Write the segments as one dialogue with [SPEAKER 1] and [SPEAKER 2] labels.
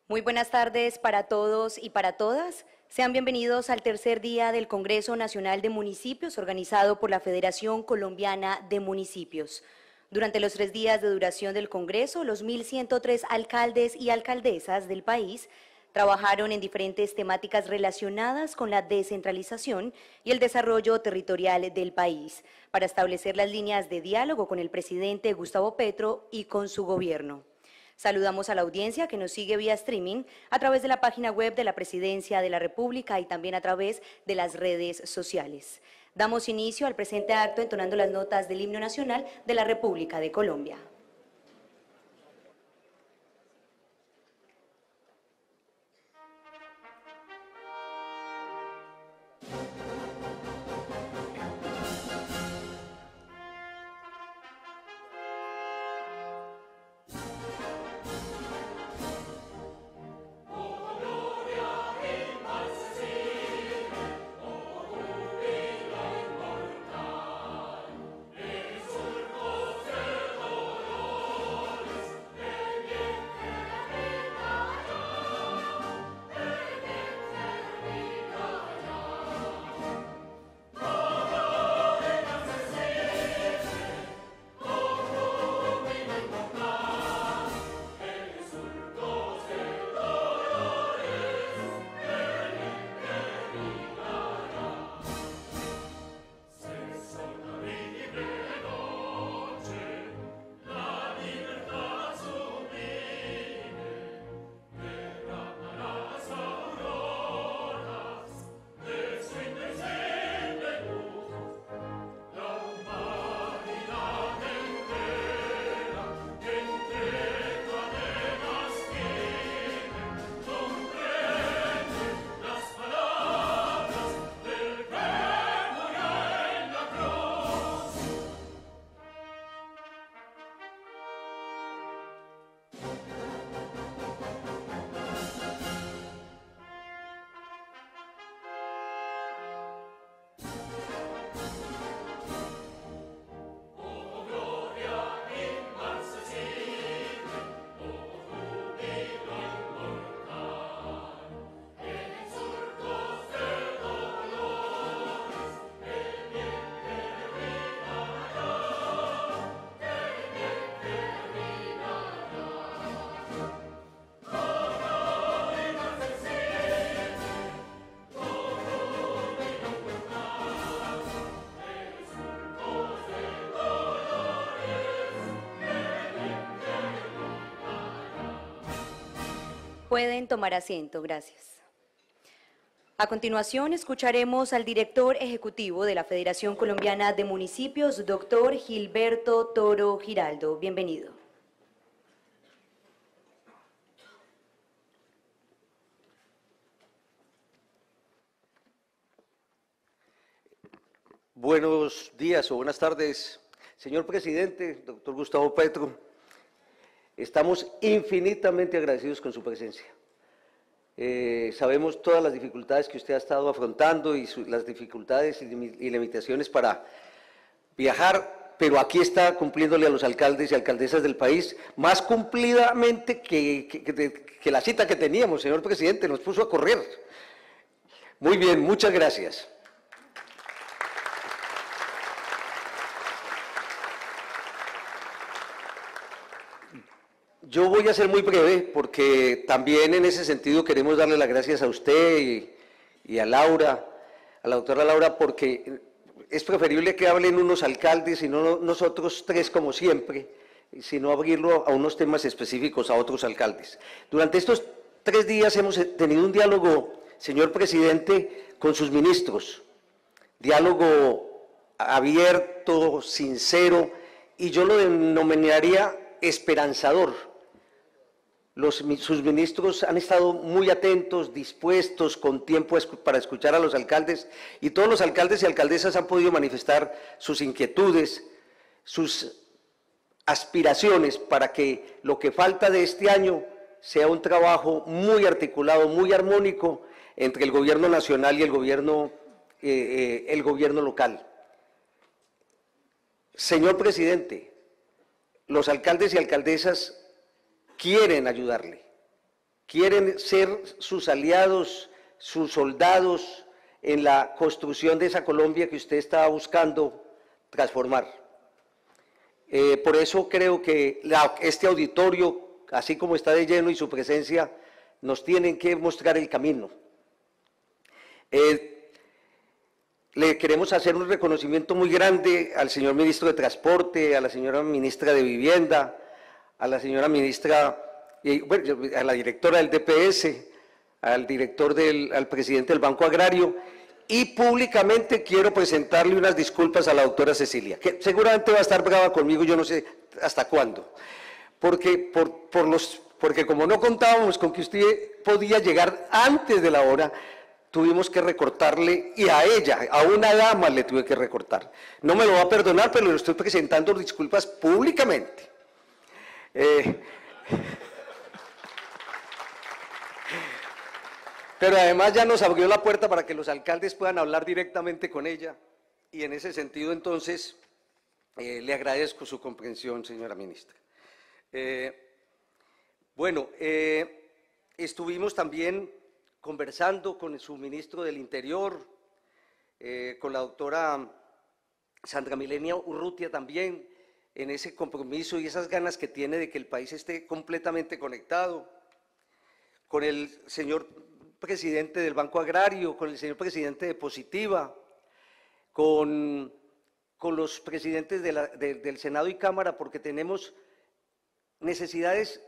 [SPEAKER 1] Muy buenas tardes para todos y para todas. Sean bienvenidos al tercer día del Congreso Nacional de Municipios organizado por la Federación Colombiana de Municipios. Durante los 3 días de duración del Congreso, los 1.103 alcaldes y alcaldesas del país trabajaron en diferentes temáticas relacionadas con la descentralización y el desarrollo territorial del país, para establecer las líneas de diálogo con el presidente Gustavo Petro y con su gobierno. Saludamos a la audiencia que nos sigue vía streaming a través de la página web de la Presidencia de la República y también a través de las redes sociales. Damos inicio al presente acto entonando las notas del Himno Nacional de la República de Colombia. Pueden tomar asiento, gracias. A continuación, escucharemos al director ejecutivo de la Federación Colombiana de Municipios, doctor Gilberto Toro Giraldo. Bienvenido.
[SPEAKER 2] Buenos días o buenas tardes, señor presidente, doctor Gustavo Petro. Estamos infinitamente agradecidos con su presencia. Sabemos todas las dificultades que usted ha estado afrontando y las dificultades y limitaciones para viajar, pero aquí está cumpliéndole a los alcaldes y alcaldesas del país más cumplidamente que la cita que teníamos, señor presidente, nos puso a correr. Muy bien, muchas gracias. Yo voy a ser muy breve porque también en ese sentido queremos darle las gracias a usted y a Laura, a la doctora Laura, porque es preferible que hablen unos alcaldes y no nosotros tres como siempre, sino abrirlo a unos temas específicos a otros alcaldes. Durante estos 3 días hemos tenido un diálogo, señor presidente, con sus ministros, diálogo abierto, sincero, y yo lo denominaría esperanzador. Sus ministros han estado muy atentos, dispuestos, con tiempo para escuchar a los alcaldes, y todos los alcaldes y alcaldesas han podido manifestar sus inquietudes, sus aspiraciones para que lo que falta de este año sea un trabajo muy articulado, muy armónico entre el gobierno nacional y el gobierno local. Señor presidente, los alcaldes y alcaldesas quieren ayudarle. quieren ser sus aliados, sus soldados en la construcción de esa Colombia que usted está buscando transformar. Por eso creo que este auditorio, así como está de lleno y su presencia, nos tienen que mostrar el camino. Le queremos hacer un reconocimiento muy grande al señor ministro de Transporte, a la señora ministra de Vivienda, a la señora ministra, a la directora del DPS, al presidente del Banco Agrario, y públicamente quiero presentarle unas disculpas a la doctora Cecilia, que seguramente va a estar brava conmigo, yo no sé hasta cuándo, porque como no contábamos con que usted podía llegar antes de la hora, tuvimos que recortarle, y a ella, a una dama le tuve que recortar. No me lo va a perdonar, pero le estoy presentando disculpas públicamente. Pero además ya nos abrió la puerta para que los alcaldes puedan hablar directamente con ella, y en ese sentido entonces le agradezco su comprensión, señora ministra. Estuvimos también conversando con su ministro del Interior, con la doctora Sandra Milenia Urrutia también, en ese compromiso y esas ganas que tiene de que el país esté completamente conectado, con el señor presidente del Banco Agrario, con el señor presidente de Positiva, con los presidentes del Senado y Cámara, porque tenemos necesidades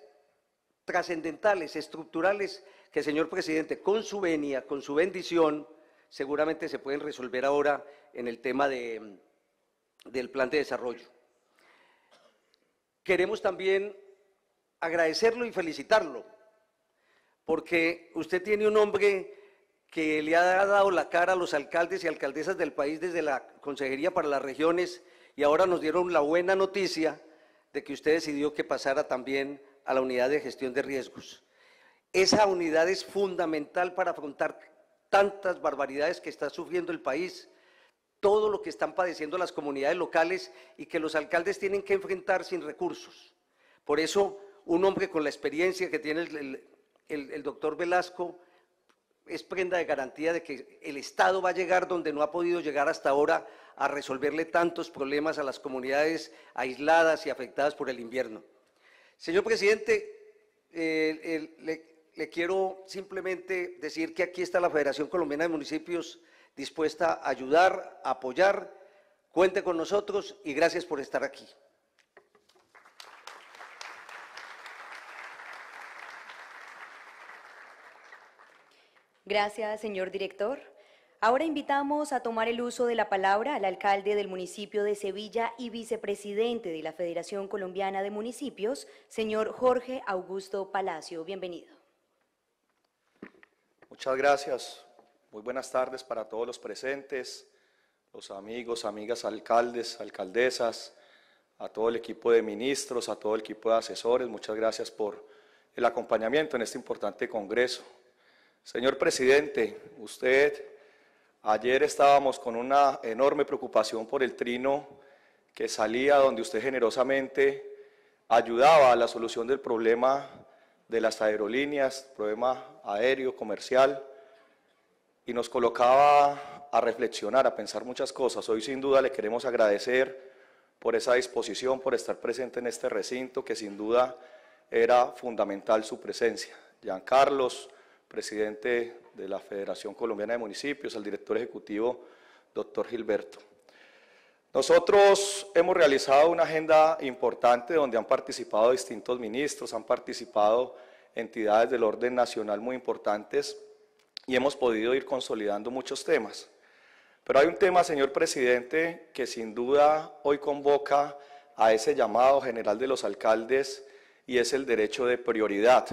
[SPEAKER 2] trascendentales, estructurales, que, señor presidente, con su venia, con su bendición, seguramente se pueden resolver ahora en el tema del plan de desarrollo. Queremos también agradecerlo y felicitarlo, porque usted tiene un hombre que le ha dado la cara a los alcaldes y alcaldesas del país desde la Consejería para las Regiones, y ahora nos dieron la buena noticia de que usted decidió que pasara también a la unidad de gestión de riesgos. Esa unidad es fundamental para afrontar tantas barbaridades que está sufriendo el país, todo lo que están padeciendo las comunidades locales y que los alcaldes tienen que enfrentar sin recursos. Por eso, un hombre con la experiencia que tiene el doctor Velasco es prenda de garantía de que el Estado va a llegar donde no ha podido llegar hasta ahora, a resolverle tantos problemas a las comunidades aisladas y afectadas por el invierno. Señor presidente, le quiero simplemente decir que aquí está la Federación Colombiana de Municipios dispuesta a ayudar, a apoyar. Cuente con nosotros y gracias por estar aquí.
[SPEAKER 1] Gracias, señor director. Ahora invitamos a tomar el uso de la palabra al alcalde del municipio de Sevilla y vicepresidente de la Federación Colombiana de Municipios, señor Jorge Augusto Palacio. Bienvenido.
[SPEAKER 3] Muchas gracias. Muy buenas tardes para todos los presentes, los amigos, amigas, alcaldes, alcaldesas, a todo el equipo de ministros, a todo el equipo de asesores. Muchas gracias por el acompañamiento en este importante congreso. Señor presidente, ayer estábamos con una enorme preocupación por el trino que salía, donde usted generosamente ayudaba a la solución del problema de las aerolíneas, problema aéreo, comercial, y nos colocaba a reflexionar, a pensar muchas cosas. Hoy sin duda le queremos agradecer por esa disposición, por estar presente en este recinto, que sin duda era fundamental su presencia. Giancarlos, presidente de la Federación Colombiana de Municipios, al director ejecutivo, doctor Gilberto. Nosotros hemos realizado una agenda importante donde han participado distintos ministros, han participado entidades del orden nacional muy importantes y hemos podido ir consolidando muchos temas. Pero hay un tema, señor presidente, que sin duda hoy convoca a ese llamado general de los alcaldes y es el derecho de prioridad.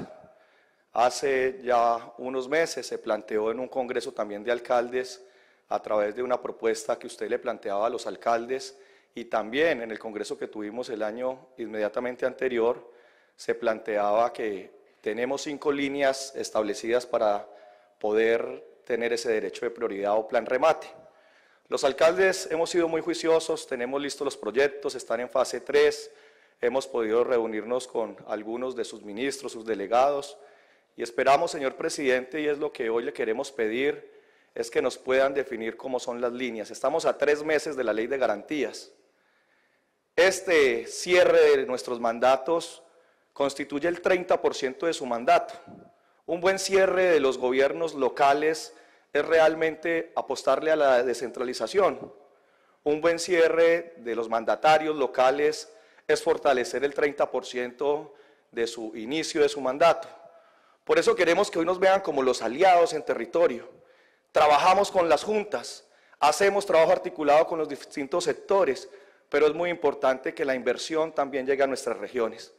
[SPEAKER 3] Hace ya unos meses se planteó en un congreso también de alcaldes a través de una propuesta que usted le planteaba a los alcaldes y también en el congreso que tuvimos el año inmediatamente anterior se planteaba que tenemos 5 líneas establecidas para poder tener ese derecho de prioridad o plan remate. Los alcaldes hemos sido muy juiciosos, tenemos listos los proyectos, están en fase 3, hemos podido reunirnos con algunos de sus ministros, sus delegados, Y esperamos, señor presidente, y es lo que hoy le queremos pedir, es que nos puedan definir cómo son las líneas. Estamos a 3 meses de la ley de garantías. Este cierre de nuestros mandatos constituye el 30% de su mandato. Un buen cierre de los gobiernos locales es realmente apostarle a la descentralización. Un buen cierre de los mandatarios locales es fortalecer el 30% de su inicio de su mandato. Por eso queremos que hoy nos vean como los aliados en territorio. Trabajamos con las juntas, hacemos trabajo articulado con los distintos sectores, pero es muy importante que la inversión también llegue a nuestras regiones.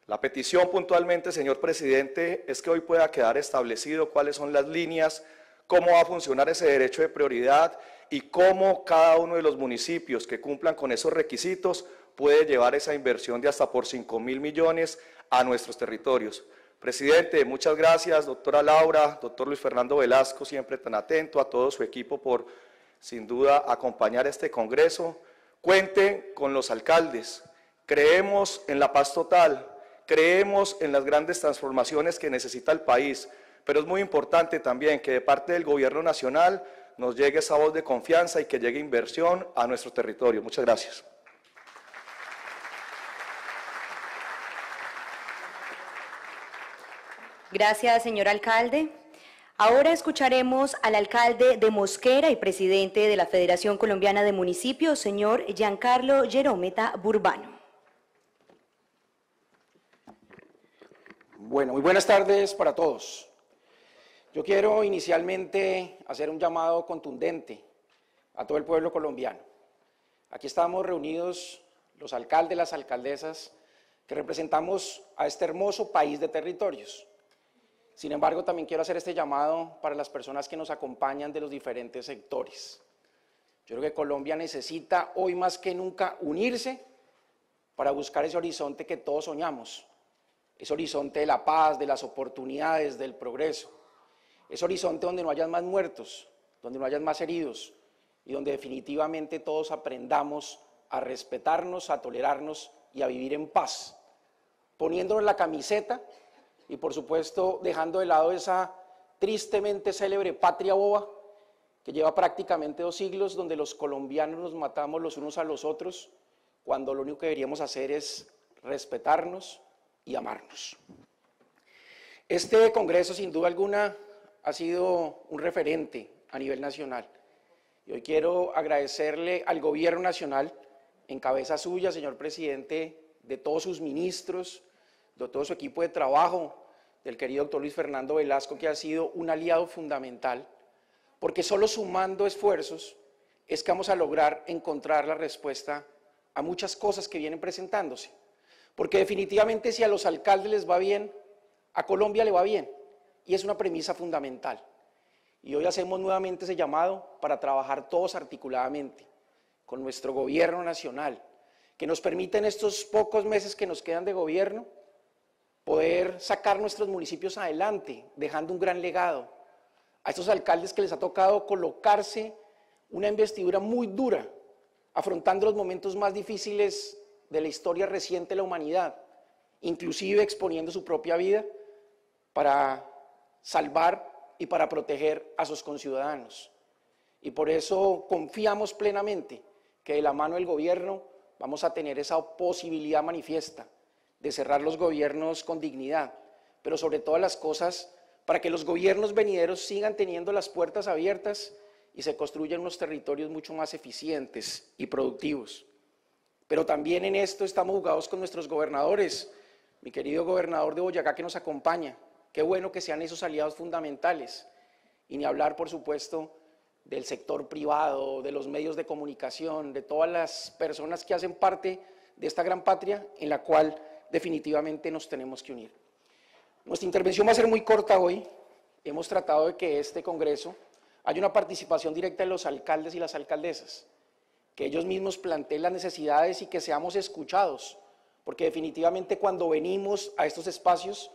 [SPEAKER 3] La petición puntualmente, señor presidente, es que hoy pueda quedar establecido cuáles son las líneas, cómo va a funcionar ese derecho de prioridad y cómo cada uno de los municipios que cumplan con esos requisitos puede llevar esa inversión de hasta por 5.000 millones a nuestros territorios. Presidente, muchas gracias, doctora Laura, doctor Luis Fernando Velasco, siempre tan atento, a todo su equipo por, sin duda, acompañar este congreso. Cuenten con los alcaldes, creemos en la paz total, creemos en las grandes transformaciones que necesita el país, pero es muy importante también que de parte del gobierno nacional nos llegue esa voz de confianza y que llegue inversión a nuestro territorio. Muchas gracias.
[SPEAKER 1] Gracias, señor alcalde. Ahora escucharemos al alcalde de Mosquera y presidente de la Federación Colombiana de Municipios, señor Giancarlo Gerometa Burbano.
[SPEAKER 4] Bueno, muy buenas tardes para todos. Yo quiero inicialmente hacer un llamado contundente a todo el pueblo colombiano. Aquí estamos reunidos los alcaldes, las alcaldesas, que representamos a este hermoso país de territorios. Sin embargo, también quiero hacer este llamado para las personas que nos acompañan de los diferentes sectores. Yo creo que Colombia necesita hoy más que nunca unirse para buscar ese horizonte que todos soñamos, ese horizonte de la paz, de las oportunidades, del progreso, ese horizonte donde no hayan más muertos, donde no hayan más heridos y donde definitivamente todos aprendamos a respetarnos, a tolerarnos y a vivir en paz, poniéndonos la camiseta y por supuesto dejando de lado esa tristemente célebre patria boba que lleva prácticamente 2 siglos donde los colombianos nos matamos los unos a los otros cuando lo único que deberíamos hacer es respetarnos y amarnos. Este congreso sin duda alguna ha sido un referente a nivel nacional y hoy quiero agradecerle al gobierno nacional en cabeza suya, señor presidente, de todos sus ministros, de todo su equipo de trabajo, del querido doctor Luis Fernando Velasco, que ha sido un aliado fundamental, porque solo sumando esfuerzos es que vamos a lograr encontrar la respuesta a muchas cosas que vienen presentándose. Porque definitivamente si a los alcaldes les va bien, a Colombia le va bien, y es una premisa fundamental. Y hoy hacemos nuevamente ese llamado para trabajar todos articuladamente con nuestro gobierno nacional, que nos permita en estos pocos meses que nos quedan de gobierno, poder sacar nuestros municipios adelante, dejando un gran legado. A estos alcaldes que les ha tocado colocarse una investidura muy dura, afrontando los momentos más difíciles de la historia reciente de la humanidad, inclusive exponiendo su propia vida para salvar y para proteger a sus conciudadanos. Y por eso confiamos plenamente que de la mano del gobierno vamos a tener esa posibilidad manifiesta de cerrar los gobiernos con dignidad, pero sobre todas las cosas para que los gobiernos venideros sigan teniendo las puertas abiertas y se construyan unos territorios mucho más eficientes y productivos. Pero también en esto estamos jugados con nuestros gobernadores, mi querido gobernador de Boyacá que nos acompaña, qué bueno que sean esos aliados fundamentales, y ni hablar por supuesto del sector privado, de los medios de comunicación, de todas las personas que hacen parte de esta gran patria en la cual definitivamente nos tenemos que unir. Nuestra intervención va a ser muy corta hoy. Hemos tratado de que este congreso haya una participación directa de los alcaldes y las alcaldesas, que ellos mismos planteen las necesidades y que seamos escuchados, porque definitivamente cuando venimos a estos espacios,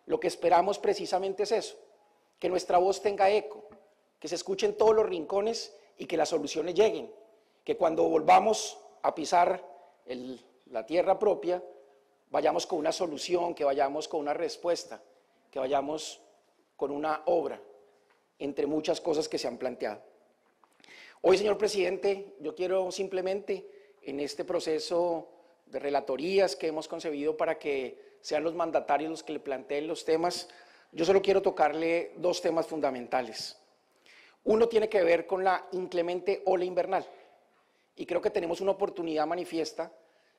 [SPEAKER 4] lo que esperamos precisamente es eso, que nuestra voz tenga eco, que se escuche en todos los rincones y que las soluciones lleguen, que cuando volvamos a pisar la tierra propia, vayamos con una solución, que vayamos con una respuesta, que vayamos con una obra entre muchas cosas que se han planteado. Hoy, señor presidente, yo quiero simplemente, en este proceso de relatorías que hemos concebido para que sean los mandatarios los que le planteen los temas, yo solo quiero tocarle dos temas fundamentales. Uno tiene que ver con la inclemente ola invernal, y creo que tenemos una oportunidad manifiesta,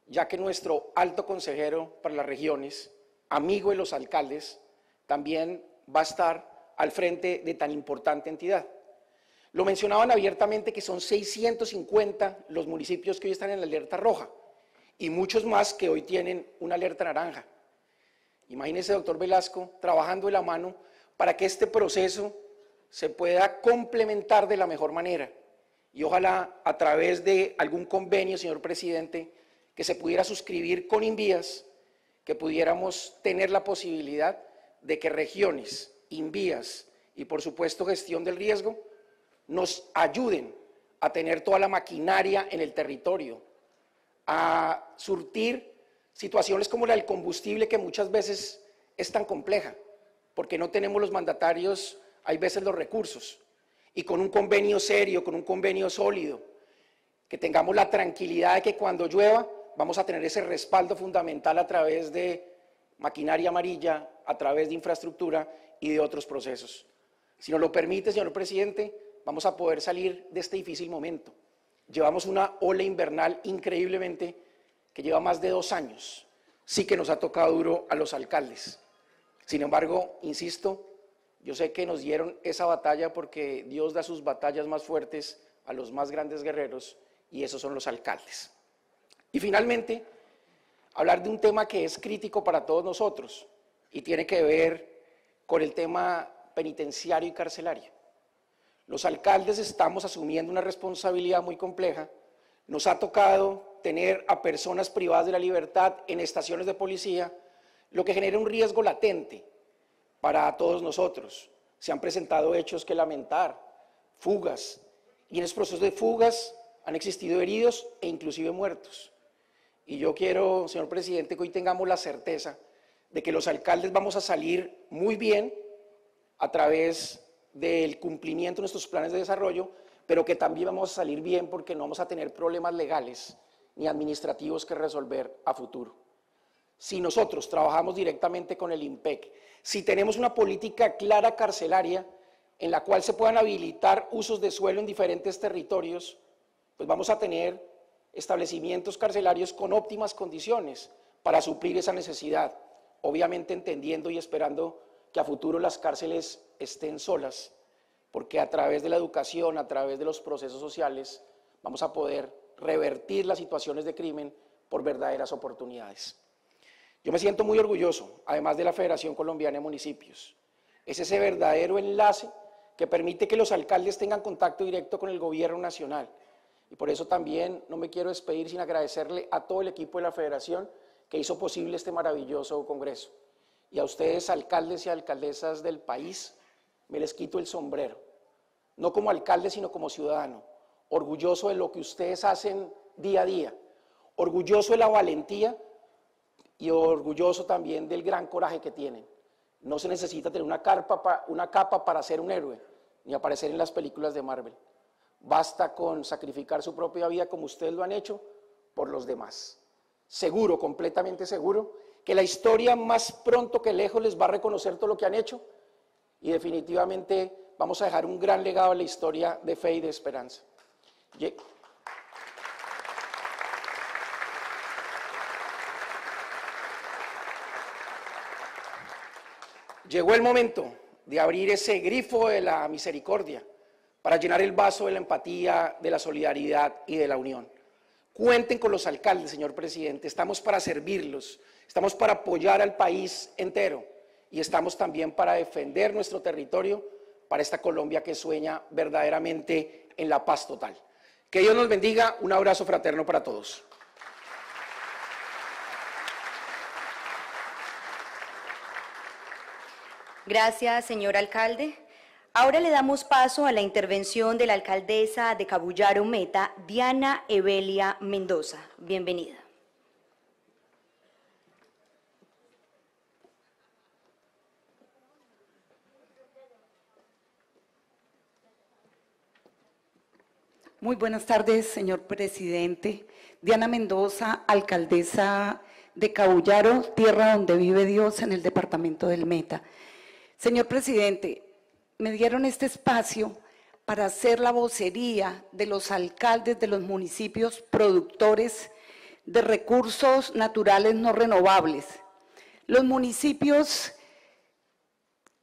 [SPEAKER 4] ya que nuestro alto consejero para las regiones, amigo de los alcaldes, también va a estar al frente de tan importante entidad. Lo mencionaban abiertamente que son 650 los municipios que hoy están en la alerta roja y muchos más que hoy tienen una alerta naranja. Imagínese, doctor Velasco, trabajando de la mano para que este proceso se pueda complementar de la mejor manera y ojalá a través de algún convenio, señor presidente, que se pudiera suscribir con Invías, que pudiéramos tener la posibilidad de que regiones, Invías y por supuesto gestión del riesgo nos ayuden a tener toda la maquinaria en el territorio, a surtir situaciones como la del combustible, que muchas veces es tan compleja, porque no tenemos los mandatarios, hay veces los recursos, y con un convenio serio, con un convenio sólido, que tengamos la tranquilidad de que cuando llueva vamos a tener ese respaldo fundamental a través de maquinaria amarilla, a través de infraestructura y de otros procesos. Si nos lo permite, señor presidente, vamos a poder salir de este difícil momento. Llevamos una ola invernal increíblemente que lleva más de 2 años. Sí que nos ha tocado duro a los alcaldes. Sin embargo, insisto, yo sé que nos dieron esa batalla porque Dios da sus batallas más fuertes a los más grandes guerreros y esos son los alcaldes. Y finalmente, hablar de un tema que es crítico para todos nosotros y tiene que ver con el tema penitenciario y carcelario. Los alcaldes estamos asumiendo una responsabilidad muy compleja. Nos ha tocado tener a personas privadas de la libertad en estaciones de policía, lo que genera un riesgo latente para todos nosotros. Se han presentado hechos que lamentar, fugas, y en esos procesos de fugas han existido heridos e inclusive muertos. Y yo quiero, señor presidente, que hoy tengamos la certeza de que los alcaldes vamos a salir muy bien a través del cumplimiento de nuestros planes de desarrollo, pero que también vamos a salir bien porque no vamos a tener problemas legales ni administrativos que resolver a futuro. Si nosotros trabajamos directamente con el IMPEC, si tenemos una política clara carcelaria en la cual se puedan habilitar usos de suelo en diferentes territorios, pues vamos a tener establecimientos carcelarios con óptimas condiciones para suplir esa necesidad, obviamente entendiendo y esperando que a futuro las cárceles estén solas, porque a través de la educación, a través de los procesos sociales, vamos a poder revertir las situaciones de crimen por verdaderas oportunidades. Yo me siento muy orgulloso, además de la Federación Colombiana de Municipios. Es ese verdadero enlace que permite que los alcaldes tengan contacto directo con el gobierno nacional. Y por eso también no me quiero despedir sin agradecerle a todo el equipo de la Federación que hizo posible este maravilloso congreso. Y a ustedes, alcaldes y alcaldesas del país, me les quito el sombrero. No como alcalde, sino como ciudadano. Orgulloso de lo que ustedes hacen día a día. Orgulloso de la valentía y orgulloso también del gran coraje que tienen. No se necesita tener una capa para ser un héroe, ni aparecer en las películas de Marvel. Basta con sacrificar su propia vida como ustedes lo han hecho por los demás. Seguro, completamente seguro, que la historia más pronto que lejos les va a reconocer todo lo que han hecho y definitivamente vamos a dejar un gran legado en la historia de fe y de esperanza. Llegó el momento de abrir ese grifo de la misericordia para llenar el vaso de la empatía, de la solidaridad y de la unión. Cuenten con los alcaldes, señor presidente, estamos para servirlos, estamos para apoyar al país entero y estamos también para defender nuestro territorio para esta Colombia que sueña verdaderamente en la paz total. Que Dios nos bendiga, un abrazo fraterno para todos.
[SPEAKER 1] Gracias, señor alcalde. Ahora le damos paso a la intervención de la alcaldesa de Cabullaro Meta, Diana Evelia Mendoza. Bienvenida.
[SPEAKER 5] Muy buenas tardes, señor presidente. Diana Mendoza, alcaldesa de Cabullaro, tierra donde vive Dios, en el departamento del Meta. Señor presidente, me dieron este espacio para hacer la vocería de los alcaldes de los municipios productores de recursos naturales no renovables. Los municipios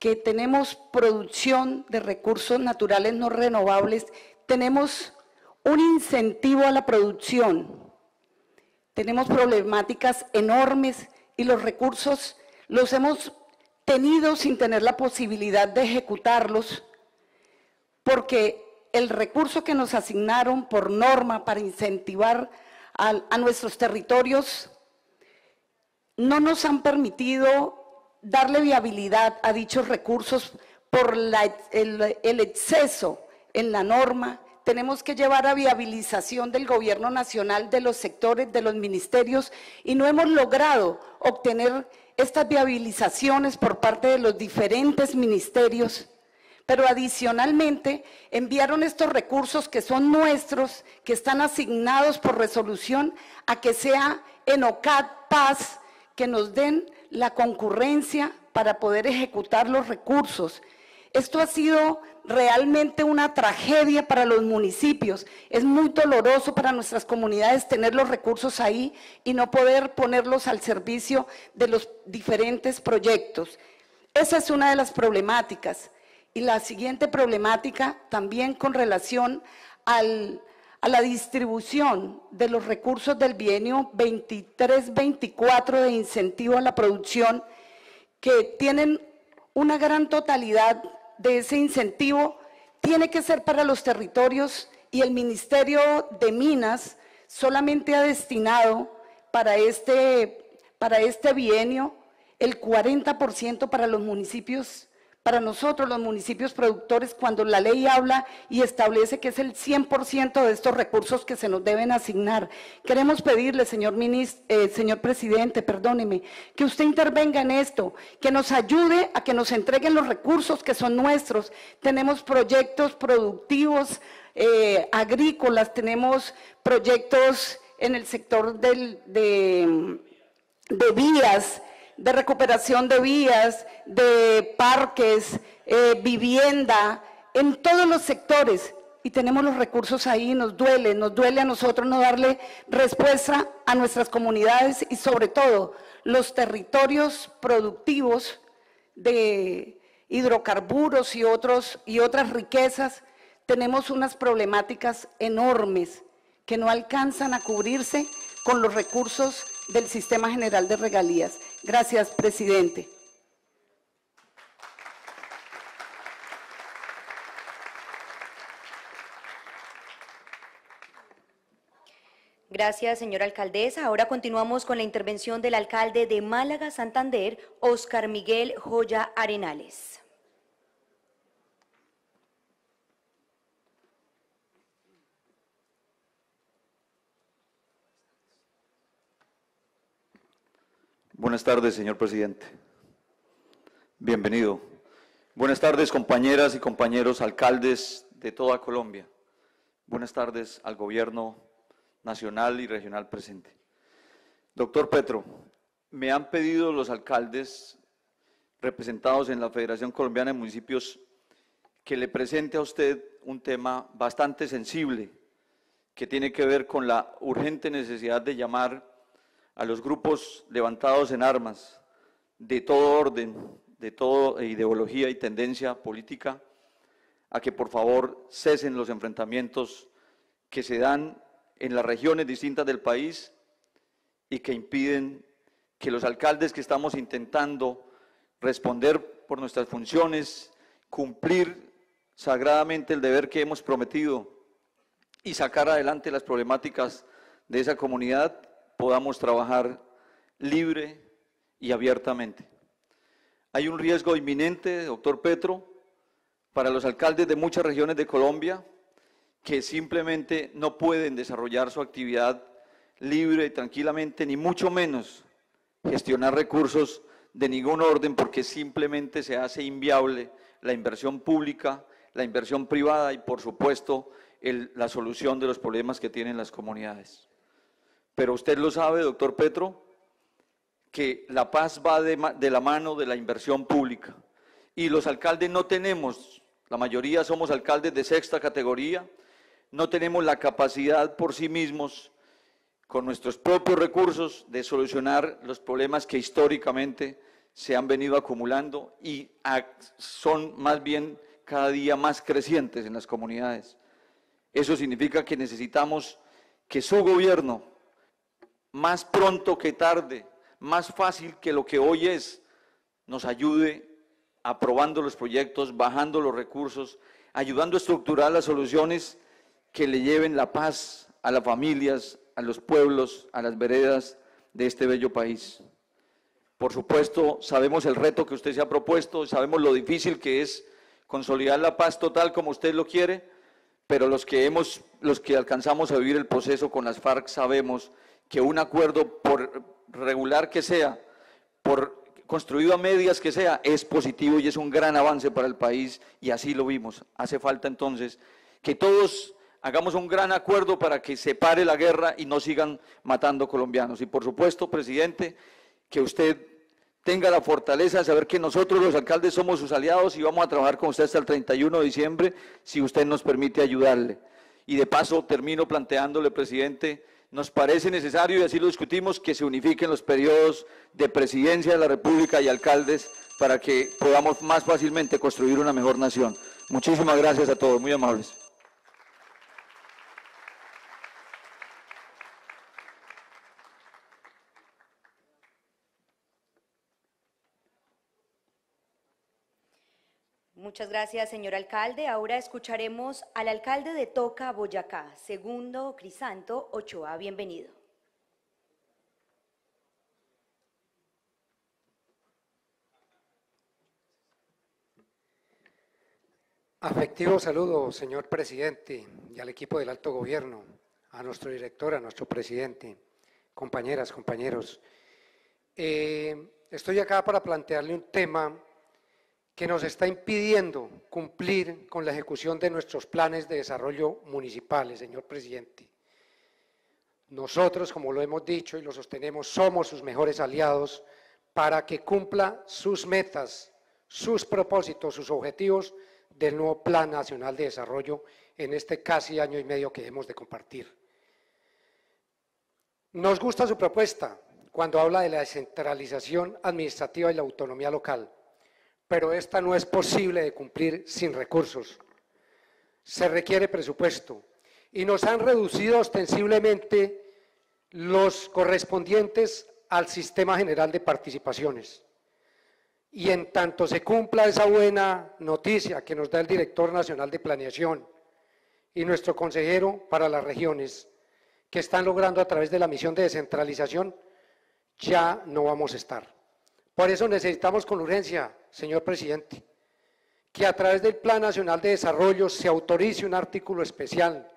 [SPEAKER 5] que tenemos producción de recursos naturales no renovables, tenemos un incentivo a la producción. Tenemos problemáticas enormes y los recursos los hemos tenido sin tener la posibilidad de ejecutarlos, porque el recurso que nos asignaron por norma para incentivar a nuestros territorios no nos han permitido darle viabilidad a dichos recursos por el exceso en la norma. Tenemos que llevar a viabilización del gobierno nacional, de los sectores, de los ministerios, y no hemos logrado obtener estas viabilizaciones por parte de los diferentes ministerios. Pero adicionalmente enviaron estos recursos que son nuestros, que están asignados por resolución, a que sea ENOCAT Paz, que nos den la concurrencia para poder ejecutar los recursos. Esto ha sido realmente una tragedia para los municipios. Es muy doloroso para nuestras comunidades tener los recursos ahí y no poder ponerlos al servicio de los diferentes proyectos. Esa es una de las problemáticas. Y la siguiente problemática también con relación a la distribución de los recursos del bienio 23-24 de incentivo a la producción, que tienen una gran totalidad de ese incentivo, tiene que ser para los territorios, y el Ministerio de Minas solamente ha destinado para este bienio el 40% para los municipios, para nosotros los municipios productores, cuando la ley habla y establece que es el 100% de estos recursos que se nos deben asignar. Queremos pedirle, señor presidente, perdóneme, que usted intervenga en esto, que nos ayude a que nos entreguen los recursos que son nuestros. Tenemos proyectos productivos, agrícolas, tenemos proyectos en el sector de vías, de recuperación de vías, de parques, vivienda, en todos los sectores, y tenemos los recursos ahí. Nos duele a nosotros no darle respuesta a nuestras comunidades y sobre todo los territorios productivos de hidrocarburos y otras riquezas. Tenemos unas problemáticas enormes que no alcanzan a cubrirse con los recursos del Sistema General de Regalías. Gracias, presidente.
[SPEAKER 1] Gracias, señora alcaldesa. Ahora continuamos con la intervención del alcalde de Málaga, Santander, Óscar Miguel Joya Arenales.
[SPEAKER 6] Buenas tardes, señor presidente. Bienvenido. Buenas tardes, compañeras y compañeros alcaldes de toda Colombia. Buenas tardes al gobierno nacional y regional presente. Doctor Petro, me han pedido los alcaldes representados en la Federación Colombiana de Municipios que le presente a usted un tema bastante sensible que tiene que ver con la urgente necesidad de llamar a los grupos levantados en armas de todo orden, de toda ideología y tendencia política, a que por favor cesen los enfrentamientos que se dan en las regiones distintas del país y que impiden que los alcaldes que estamos intentando responder por nuestras funciones, cumplir sagradamente el deber que hemos prometido y sacar adelante las problemáticas de esa comunidad, podamos trabajar libre y abiertamente. Hay un riesgo inminente, doctor Petro, para los alcaldes de muchas regiones de Colombia que simplemente no pueden desarrollar su actividad libre y tranquilamente, ni mucho menos gestionar recursos de ningún orden, porque simplemente se hace inviable la inversión pública, la inversión privada y, por supuesto, la solución de los problemas que tienen las comunidades. Pero usted lo sabe, doctor Petro, que la paz va de la mano de la inversión pública. Y los alcaldes no tenemos, la mayoría somos alcaldes de sexta categoría, no tenemos la capacidad por sí mismos, con nuestros propios recursos, de solucionar los problemas que históricamente se han venido acumulando y son más bien cada día más crecientes en las comunidades. Eso significa que necesitamos que su gobierno, más pronto que tarde, más fácil que lo que hoy es, nos ayude aprobando los proyectos, bajando los recursos, ayudando a estructurar las soluciones que le lleven la paz a las familias, a los pueblos, a las veredas de este bello país. Por supuesto, sabemos el reto que usted se ha propuesto, sabemos lo difícil que es consolidar la paz total como usted lo quiere, pero los que alcanzamos a vivir el proceso con las FARC sabemos que un acuerdo, por regular que sea, por construido a medias que sea, es positivo y es un gran avance para el país, y así lo vimos. Hace falta entonces que todos hagamos un gran acuerdo para que se pare la guerra y no sigan matando colombianos. Y por supuesto, presidente, que usted tenga la fortaleza de saber que nosotros los alcaldes somos sus aliados y vamos a trabajar con usted hasta el 31 de diciembre, si usted nos permite ayudarle. Y de paso termino planteándole, presidente, nos parece necesario, y así lo discutimos, que se unifiquen los periodos de presidencia de la República y alcaldes para que podamos más fácilmente construir una mejor nación. Muchísimas gracias a todos, muy amables.
[SPEAKER 1] Muchas gracias, señor alcalde. Ahora escucharemos al alcalde de Toca, Boyacá, Segundo Crisanto Ochoa. Bienvenido.
[SPEAKER 7] Afectivo saludo, señor presidente, y al equipo del alto gobierno, a nuestro director, a nuestro presidente, compañeras, compañeros. Estoy acá para plantearle un tema que nos está impidiendo cumplir con la ejecución de nuestros planes de desarrollo municipales, señor presidente. Nosotros, como lo hemos dicho y lo sostenemos, somos sus mejores aliados para que cumpla sus metas, sus propósitos, sus objetivos del nuevo Plan Nacional de Desarrollo en este casi año y medio que hemos de compartir. Nos gusta su propuesta cuando habla de la descentralización administrativa y la autonomía local, pero esta no es posible de cumplir sin recursos. Se requiere presupuesto y nos han reducido ostensiblemente los correspondientes al Sistema General de Participaciones. Y en tanto se cumpla esa buena noticia que nos da el Director Nacional de Planeación y nuestro consejero para las regiones, que están logrando a través de la misión de descentralización, ya no vamos a estar. Por eso necesitamos con urgencia, señor presidente, que a través del Plan Nacional de Desarrollo se autorice un artículo especial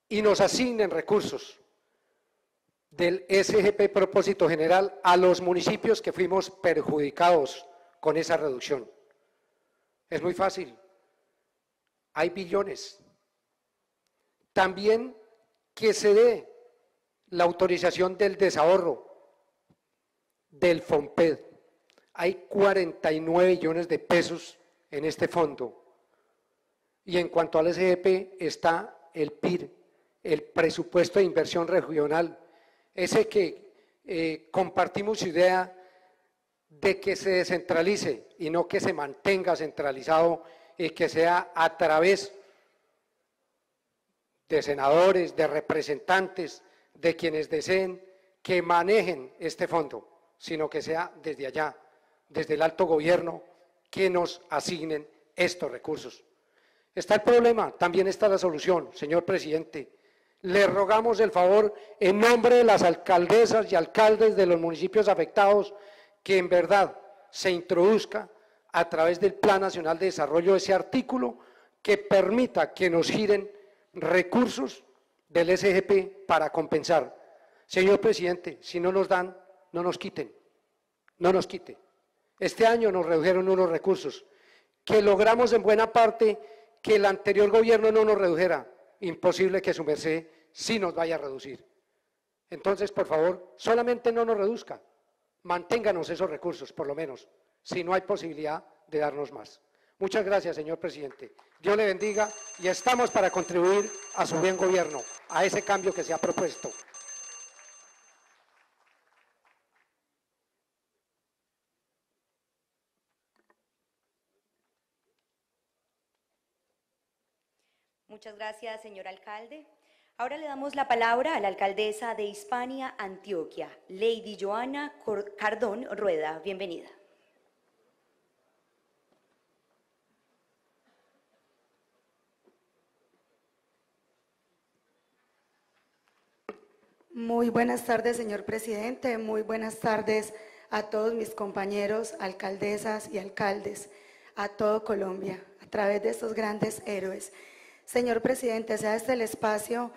[SPEAKER 7] y nos asignen recursos del SGP Propósito General a los municipios que fuimos perjudicados con esa reducción. Es muy fácil, hay billones. También que se dé la autorización del desahorro del FOMPED. Hay 49 billones de pesos en este fondo. Y en cuanto al SGP está el PIR, el Presupuesto de Inversión Regional, ese que compartimos idea de que se descentralice y no que se mantenga centralizado y que sea a través de senadores, de representantes, de quienes deseen que manejen este fondo, sino que sea desde allá, desde el alto gobierno, que nos asignen estos recursos. Está el problema, también está la solución, señor presidente. Le rogamos el favor, en nombre de las alcaldesas y alcaldes de los municipios afectados, que en verdad se introduzca a través del Plan Nacional de Desarrollo ese artículo que permita que nos giren recursos del SGP para compensar. Señor presidente, si no nos dan, no nos quiten, no nos quite. Este año nos redujeron unos recursos que logramos en buena parte que el anterior gobierno no nos redujera, imposible que su merced sí nos vaya a reducir. Entonces, por favor, solamente no nos reduzca, manténganos esos recursos, por lo menos, si no hay posibilidad de darnos más. Muchas gracias, señor presidente. Dios le bendiga y estamos para contribuir a su buen gobierno, a ese cambio que se ha propuesto.
[SPEAKER 1] Muchas gracias, señor alcalde. Ahora le damos la palabra a la alcaldesa de Hispania, Antioquia, Lady Joana Cardón Rueda. Bienvenida.
[SPEAKER 8] Muy buenas tardes, señor presidente. Muy buenas tardes a todos mis compañeros, alcaldesas y alcaldes, a todo Colombia, a través de estos grandes héroes. Señor presidente, sea este el espacio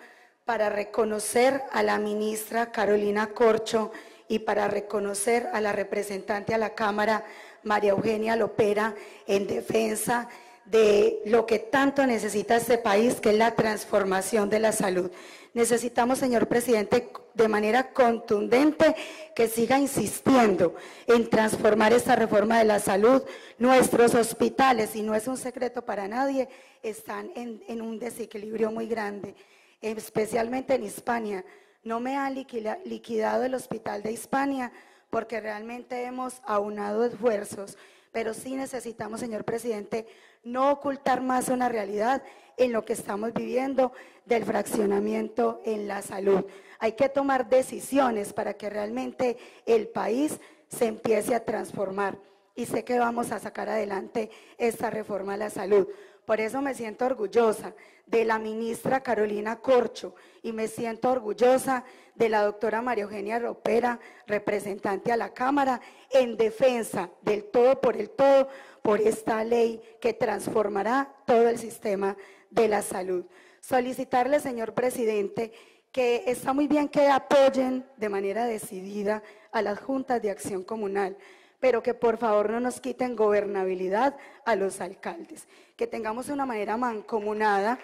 [SPEAKER 8] para reconocer a la ministra Carolina Corcho y para reconocer a la representante a la Cámara, María Eugenia Lopera, en defensa de lo que tanto necesita este país, que es la transformación de la salud. Necesitamos, señor presidente, de manera contundente que siga insistiendo en transformar esta reforma de la salud. Nuestros hospitales, y no es un secreto para nadie, están en un desequilibrio muy grande, especialmente en Hispania. No me han liquidado el hospital de Hispania porque realmente hemos aunado esfuerzos, pero sí necesitamos, señor presidente, no ocultar más una realidad en lo que estamos viviendo del fraccionamiento en la salud. Hay que tomar decisiones para que realmente el país se empiece a transformar y sé que vamos a sacar adelante esta reforma a la salud. Por eso me siento orgullosa de la ministra Carolina Corcho y me siento orgullosa de la doctora María Eugenia Lopera, representante a la Cámara, en defensa del todo por el todo, por esta ley que transformará todo el sistema de la salud. Solicitarle, señor presidente, que está muy bien que apoyen de manera decidida a las juntas de acción comunal, pero que por favor no nos quiten gobernabilidad a los alcaldes, que tengamos una manera mancomunada,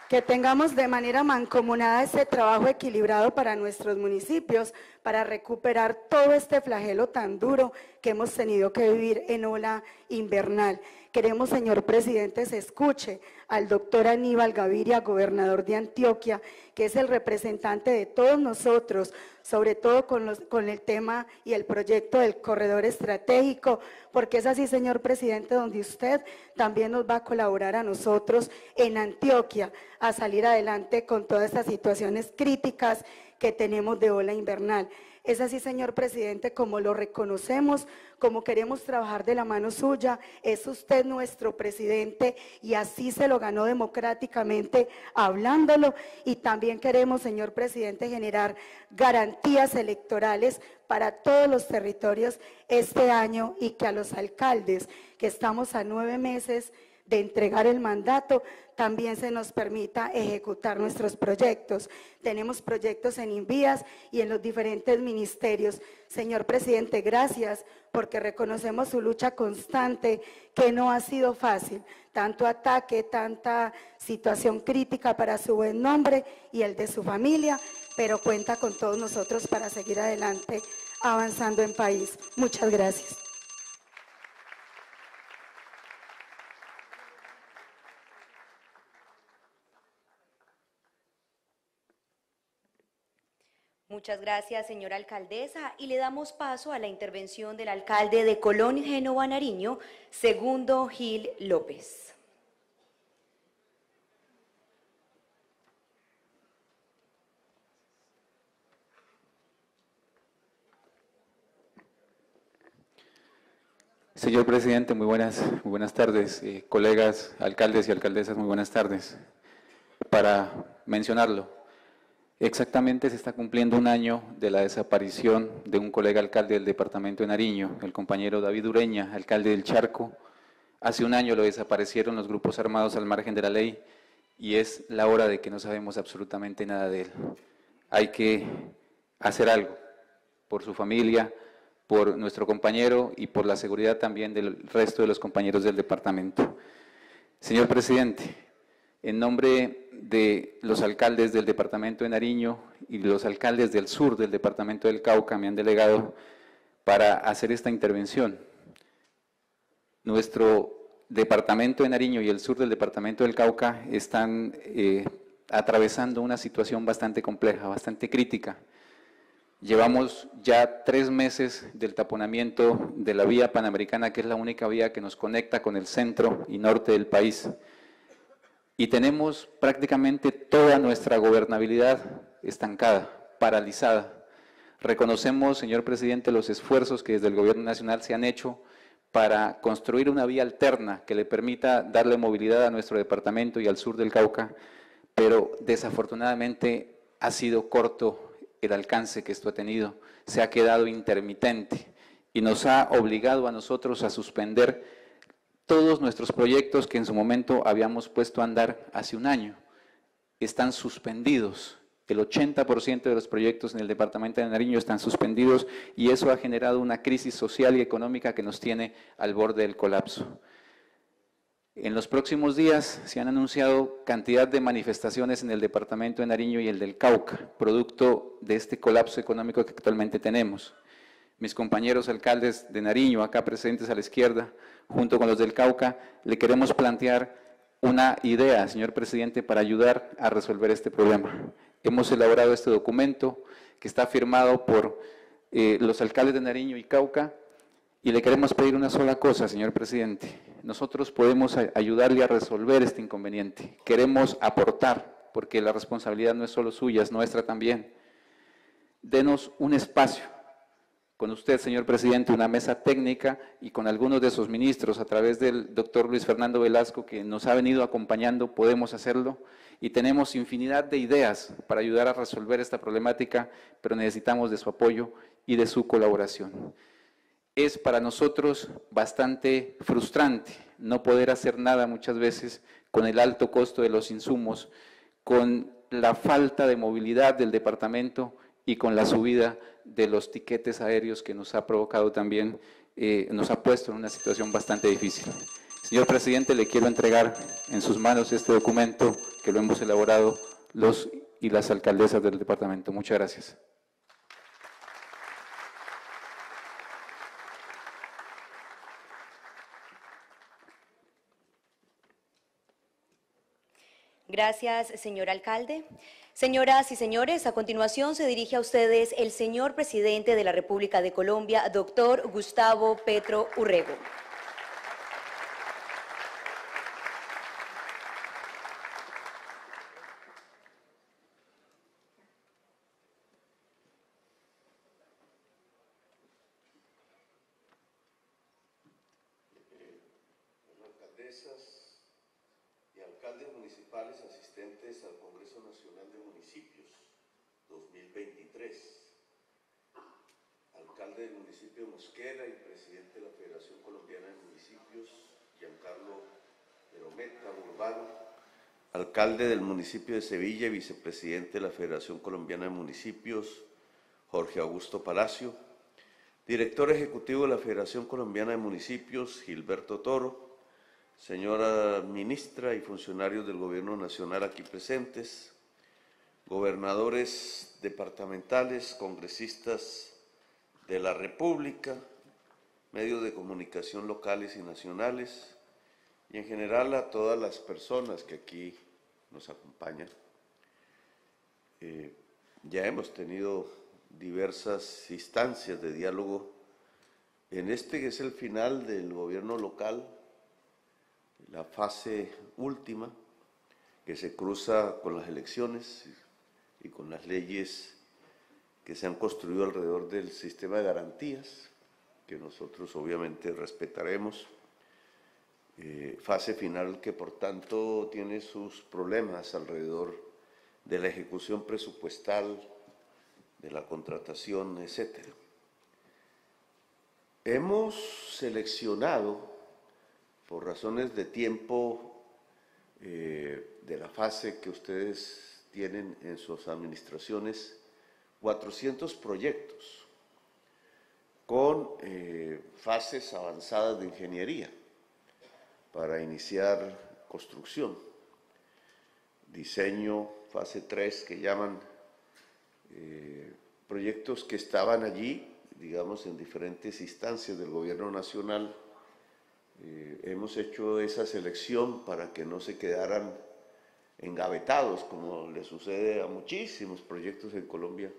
[SPEAKER 8] que tengamos de manera mancomunada ese trabajo equilibrado para nuestros municipios, para recuperar todo este flagelo tan duro que hemos tenido que vivir en ola invernal. Queremos, señor presidente, se escuche al doctor Aníbal Gaviria, gobernador de Antioquia, que es el representante de todos nosotros, sobre todo con el tema y el proyecto del corredor estratégico, porque es así, señor presidente, donde usted también nos va a colaborar a nosotros en Antioquia a salir adelante con todas estas situaciones críticas que tenemos de ola invernal. Es así, señor presidente, como lo reconocemos, como queremos trabajar de la mano suya. Es usted nuestro presidente y así se lo ganó democráticamente hablándolo. Y también queremos, señor presidente, generar garantías electorales para todos los territorios este año y que a los alcaldes, que estamos a 9 meses de entregar el mandato, también se nos permita ejecutar nuestros proyectos. Tenemos proyectos en Invías y en los diferentes ministerios. Señor presidente, gracias porque reconocemos su lucha constante, que no ha sido fácil, tanto ataque, tanta situación crítica para su buen nombre y el de su familia, pero cuenta con todos nosotros para seguir adelante, avanzando en país. Muchas gracias.
[SPEAKER 1] Muchas gracias, señora alcaldesa, y le damos paso a la intervención del alcalde de Colón, Génova, Nariño, Segundo Gil López.
[SPEAKER 9] Señor presidente, muy buenas tardes. Colegas, alcaldes y alcaldesas, muy buenas tardes. Para mencionarlo, exactamente se está cumpliendo un año de la desaparición de un colega alcalde del departamento de Nariño, el compañero David Ureña, alcalde del Charco. Hace un año lo desaparecieron los grupos armados al margen de la ley y es la hora de que no sabemos absolutamente nada de él. Hay que hacer algo por su familia, por nuestro compañero y por la seguridad también del resto de los compañeros del departamento. Señor presidente, en nombre de los alcaldes del departamento de Nariño y los alcaldes del sur del departamento del Cauca me han delegado para hacer esta intervención. Nuestro departamento de Nariño y el sur del departamento del Cauca están atravesando una situación bastante compleja, bastante crítica. Llevamos ya 3 meses del taponamiento de la vía panamericana, que es la única vía que nos conecta con el centro y norte del país. Y tenemos prácticamente toda nuestra gobernabilidad estancada, paralizada. Reconocemos, señor presidente, los esfuerzos que desde el Gobierno Nacional se han hecho para construir una vía alterna que le permita darle movilidad a nuestro departamento y al sur del Cauca, pero desafortunadamente ha sido corto el alcance que esto ha tenido, se ha quedado intermitente y nos ha obligado a nosotros a suspender todos nuestros proyectos que en su momento habíamos puesto a andar hace un año. Están suspendidos. El 80% de los proyectos en el departamento de Nariño están suspendidos y eso ha generado una crisis social y económica que nos tiene al borde del colapso. En los próximos días se han anunciado cantidad de manifestaciones en el departamento de Nariño y el del Cauca, producto de este colapso económico que actualmente tenemos. Mis compañeros alcaldes de Nariño, acá presentes a la izquierda, junto con los del Cauca, le queremos plantear una idea, señor presidente, para ayudar a resolver este problema. Hemos elaborado este documento que está firmado por los alcaldes de Nariño y Cauca y le queremos pedir una sola cosa, señor presidente. Nosotros podemos ayudarle a resolver este inconveniente. Queremos aportar, porque la responsabilidad no es solo suya, es nuestra también. Denos un espacio con usted, señor presidente, una mesa técnica y con algunos de sus ministros, a través del doctor Luis Fernando Velasco, que nos ha venido acompañando, podemos hacerlo. Y tenemos infinidad de ideas para ayudar a resolver esta problemática, pero necesitamos de su apoyo y de su colaboración. Es para nosotros bastante frustrante no poder hacer nada muchas veces con el alto costo de los insumos, con la falta de movilidad del departamento y con la subida de los tiquetes aéreos que nos ha provocado también, nos ha puesto en una situación bastante difícil. Señor presidente, le quiero entregar en sus manos este documento que lo hemos elaborado los y las alcaldesas del departamento. Muchas gracias.
[SPEAKER 1] Gracias, señor alcalde. Señoras y señores, a continuación se dirige a ustedes el señor presidente de la República de Colombia, doctor Gustavo Petro Urrego.
[SPEAKER 10] Alcaldesas y alcaldes municipales asistentes al Congreso Nacional de Municipios 2023, alcalde del municipio de Mosquera y presidente de la Federación Colombiana de Municipios, Giancarlo Perometa Urbano, alcalde del municipio de Sevilla y vicepresidente de la Federación Colombiana de Municipios, Jorge Augusto Palacio, director ejecutivo de la Federación Colombiana de Municipios, Gilberto Toro, señora ministra y funcionarios del Gobierno Nacional aquí presentes, gobernadores departamentales, congresistas de la República, medios de comunicación locales y nacionales, y en general a todas las personas que aquí nos acompañan. Ya hemos tenido diversas instancias de diálogo en este que es el final del gobierno local, la fase última que se cruza con las elecciones y con las leyes que se han construido alrededor del sistema de garantías, que nosotros obviamente respetaremos. Fase final que por tanto tiene sus problemas alrededor de la ejecución presupuestal, de la contratación, etc. Hemos seleccionado, por razones de tiempo, de la fase que ustedes tienen en sus administraciones, 400 proyectos con fases avanzadas de ingeniería para iniciar construcción, diseño, fase 3 que llaman, proyectos que estaban allí, digamos, en diferentes instancias del gobierno nacional. Hemos hecho esa selección para que no se quedaran engavetados, como le sucede a muchísimos proyectos en Colombia,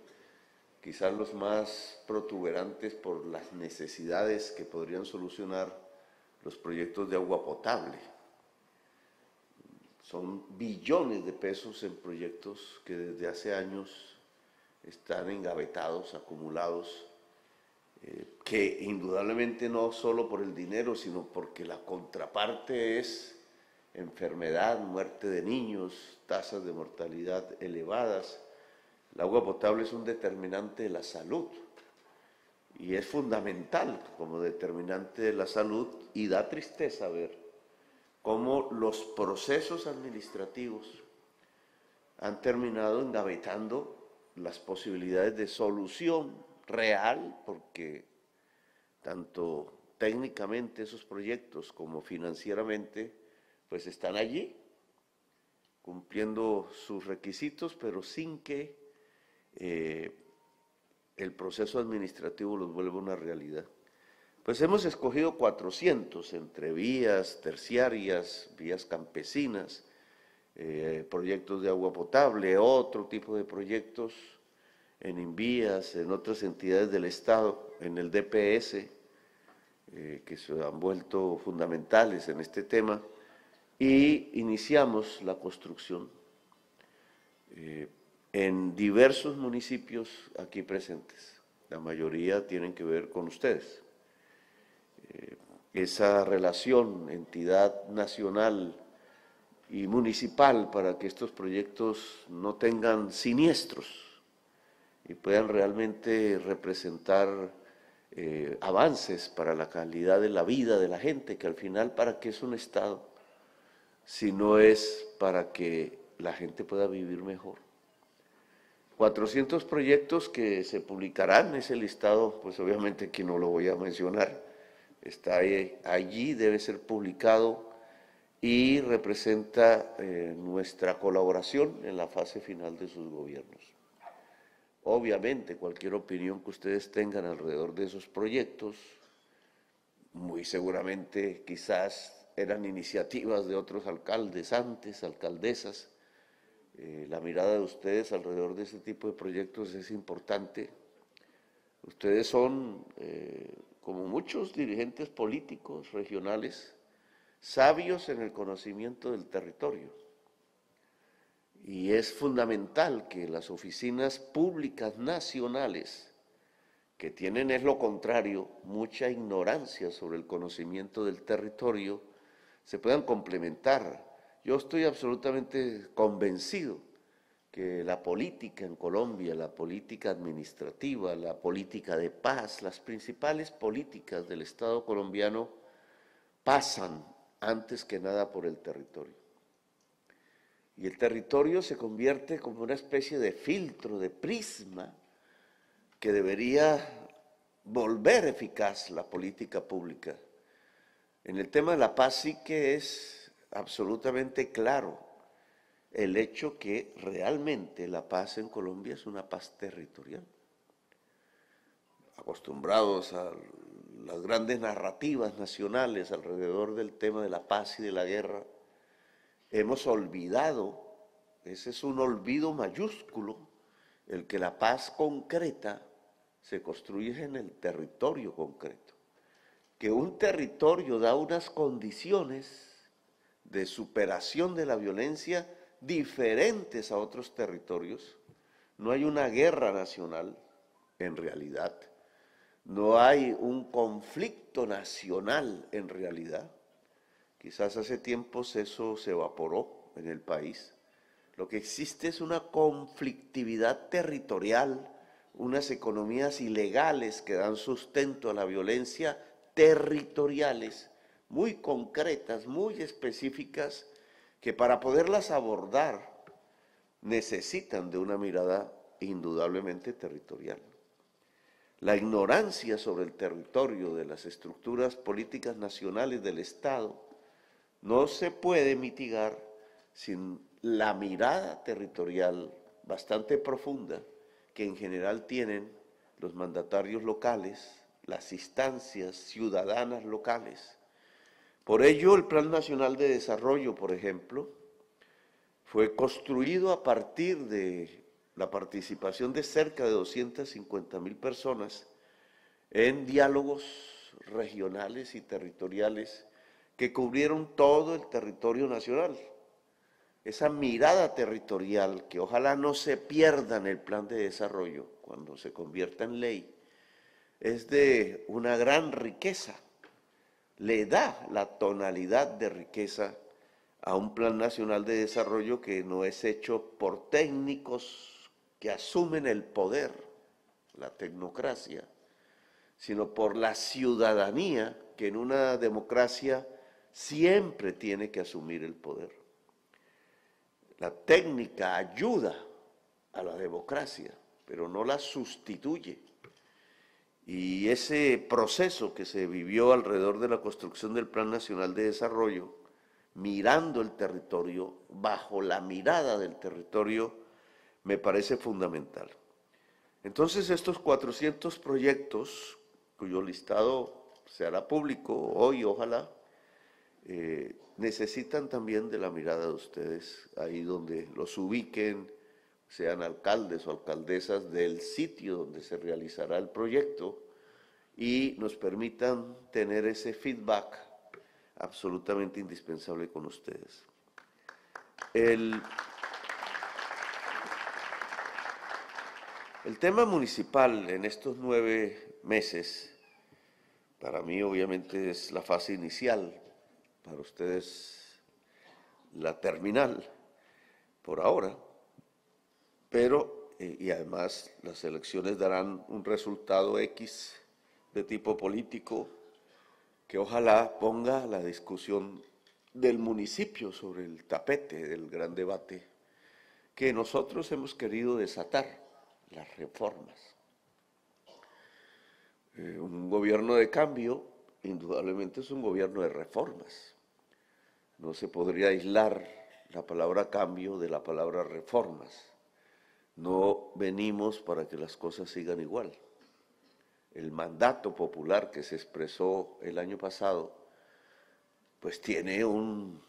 [SPEAKER 10] quizás los más protuberantes por las necesidades que podrían solucionar los proyectos de agua potable. Son billones de pesos en proyectos que desde hace años están engavetados, acumulados, que indudablemente no solo por el dinero, sino porque la contraparte es enfermedad, muerte de niños, tasas de mortalidad elevadas. El agua potable es un determinante de la salud y es fundamental como determinante de la salud, y da tristeza ver cómo los procesos administrativos han terminado engavetando las posibilidades de solución real, porque tanto técnicamente esos proyectos como financieramente pues están allí cumpliendo sus requisitos, pero sin que el proceso administrativo los vuelva una realidad. Pues hemos escogido 400 entre vías terciarias, vías campesinas, proyectos de agua potable, otro tipo de proyectos en Invías, en otras entidades del Estado, en el DPS, que se han vuelto fundamentales en este tema, y iniciamos la construcción en diversos municipios aquí presentes. La mayoría tienen que ver con ustedes. Esa relación entidad nacional y municipal para que estos proyectos no tengan siniestros y puedan realmente representar avances para la calidad de la vida de la gente, que al final, ¿para qué es un Estado? Si no es para que la gente pueda vivir mejor. 400 proyectos que se publicarán, ese listado, pues obviamente aquí no lo voy a mencionar, está allí, debe ser publicado y representa nuestra colaboración en la fase final de sus gobiernos. Obviamente, cualquier opinión que ustedes tengan alrededor de esos proyectos, muy seguramente quizás eran iniciativas de otros alcaldes antes, alcaldesas. La mirada de ustedes alrededor de este tipo de proyectos es importante. Ustedes son, como muchos dirigentes políticos regionales, sabios en el conocimiento del territorio. Y es fundamental que las oficinas públicas nacionales, que tienen, es lo contrario, mucha ignorancia sobre el conocimiento del territorio, se puedan complementar. Yo estoy absolutamente convencido que la política en Colombia, la política administrativa, la política de paz, las principales políticas del Estado colombiano pasan antes que nada por el territorio. Y el territorio se convierte como una especie de filtro, de prisma, que debería volver eficaz la política pública. En el tema de la paz sí que es absolutamente claro el hecho que realmente la paz en Colombia es una paz territorial. Acostumbrados a las grandes narrativas nacionales alrededor del tema de la paz y de la guerra, hemos olvidado, ese es un olvido mayúsculo, el que la paz concreta se construye en el territorio concreto. Que un territorio da unas condiciones de superación de la violencia diferentes a otros territorios. No hay una guerra nacional, en realidad. No hay un conflicto nacional, en realidad. Quizás hace tiempos eso se evaporó en el país. Lo que existe es una conflictividad territorial, unas economías ilegales que dan sustento a la violencia, territoriales, muy concretas, muy específicas, que para poderlas abordar necesitan de una mirada indudablemente territorial. la ignorancia sobre el territorio de las estructuras políticas nacionales del Estado no se puede mitigar sin la mirada territorial bastante profunda que en general tienen los mandatarios locales, las instancias ciudadanas locales. Por ello, el Plan Nacional de Desarrollo, por ejemplo, fue construido a partir de la participación de cerca de 250.000 personas en diálogos regionales y territoriales que cubrieron todo el territorio nacional. Esa mirada territorial que ojalá no se pierda en el plan de desarrollo cuando se convierta en ley, es de una gran riqueza. Le da la tonalidad de riqueza a un plan nacional de desarrollo que no es hecho por técnicos que asumen el poder, la tecnocracia, sino por la ciudadanía que en una democracia siempre tiene que asumir el poder. La técnica ayuda a la democracia, pero no la sustituye. Y ese proceso que se vivió alrededor de la construcción del Plan Nacional de Desarrollo, mirando el territorio, bajo la mirada del territorio, me parece fundamental. Entonces, estos 400 proyectos, cuyo listado se hará público hoy, ojalá, necesitan también de la mirada de ustedes, ahí donde los ubiquen, sean alcaldes o alcaldesas del sitio donde se realizará el proyecto y nos permitan tener ese feedback absolutamente indispensable con ustedes. El tema municipal en estos 9 meses, para mí obviamente es la fase inicial, para ustedes la terminal, por ahora, pero, y además las elecciones darán un resultado X de tipo político que ojalá ponga la discusión del municipio sobre el tapete del gran debate que nosotros hemos querido desatar, las reformas. Un gobierno de cambio indudablemente es un gobierno de reformas. No se podría aislar la palabra cambio de la palabra reformas. No venimos para que las cosas sigan igual. El mandato popular que se expresó el año pasado, pues tiene un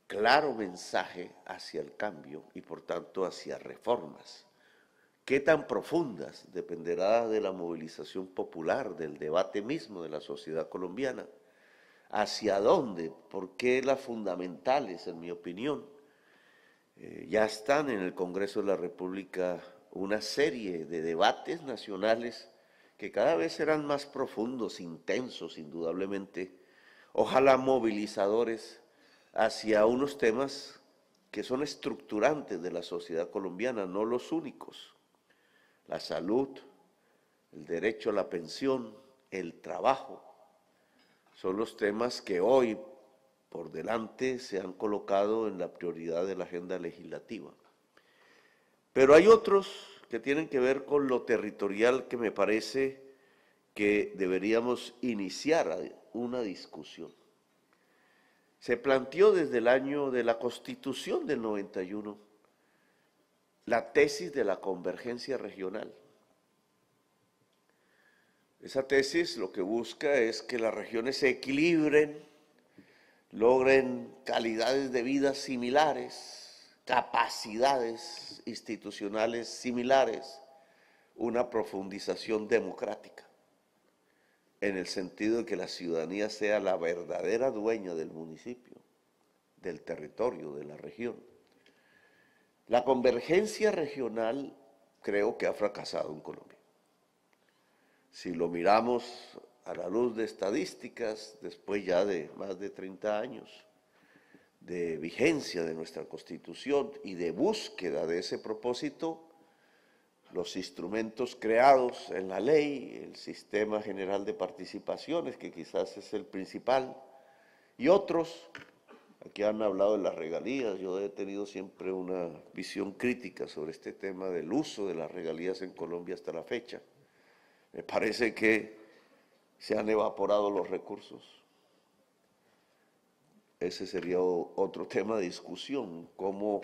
[SPEAKER 10] claro mensaje hacia el cambio y por tanto hacia reformas. ¿Qué tan profundas? Dependerá de la movilización popular, del debate mismo de la sociedad colombiana. ¿Hacia dónde? ¿Por qué las fundamentales, en mi opinión? Ya están en el Congreso de la República una serie de debates nacionales que cada vez serán más profundos, intensos, indudablemente, ojalá movilizadores hacia unos temas que son estructurantes de la sociedad colombiana, no los únicos. La salud, el derecho a la pensión, el trabajo, son los temas que hoy por delante se han colocado en la prioridad de la agenda legislativa. Pero hay otros que tienen que ver con lo territorial que me parece que deberíamos iniciar una discusión. Se planteó desde el año de la Constitución del 91 la tesis de la convergencia regional. Esa tesis lo que busca es que las regiones se equilibren, logren calidades de vida similares, capacidades institucionales similares, una profundización democrática, en el sentido de que la ciudadanía sea la verdadera dueña del municipio, del territorio, de la región. La convergencia regional creo que ha fracasado en Colombia. Si lo miramos a la luz de estadísticas, después ya de más de 30 años de vigencia de nuestra Constitución y de búsqueda de ese propósito, los instrumentos creados en la ley, el Sistema General de Participaciones, que quizás es el principal, y otros, aquí han hablado de las regalías, yo he tenido siempre una visión crítica sobre este tema del uso de las regalías en Colombia hasta la fecha. Me parece que se han evaporado los recursos. Ese sería otro tema de discusión, como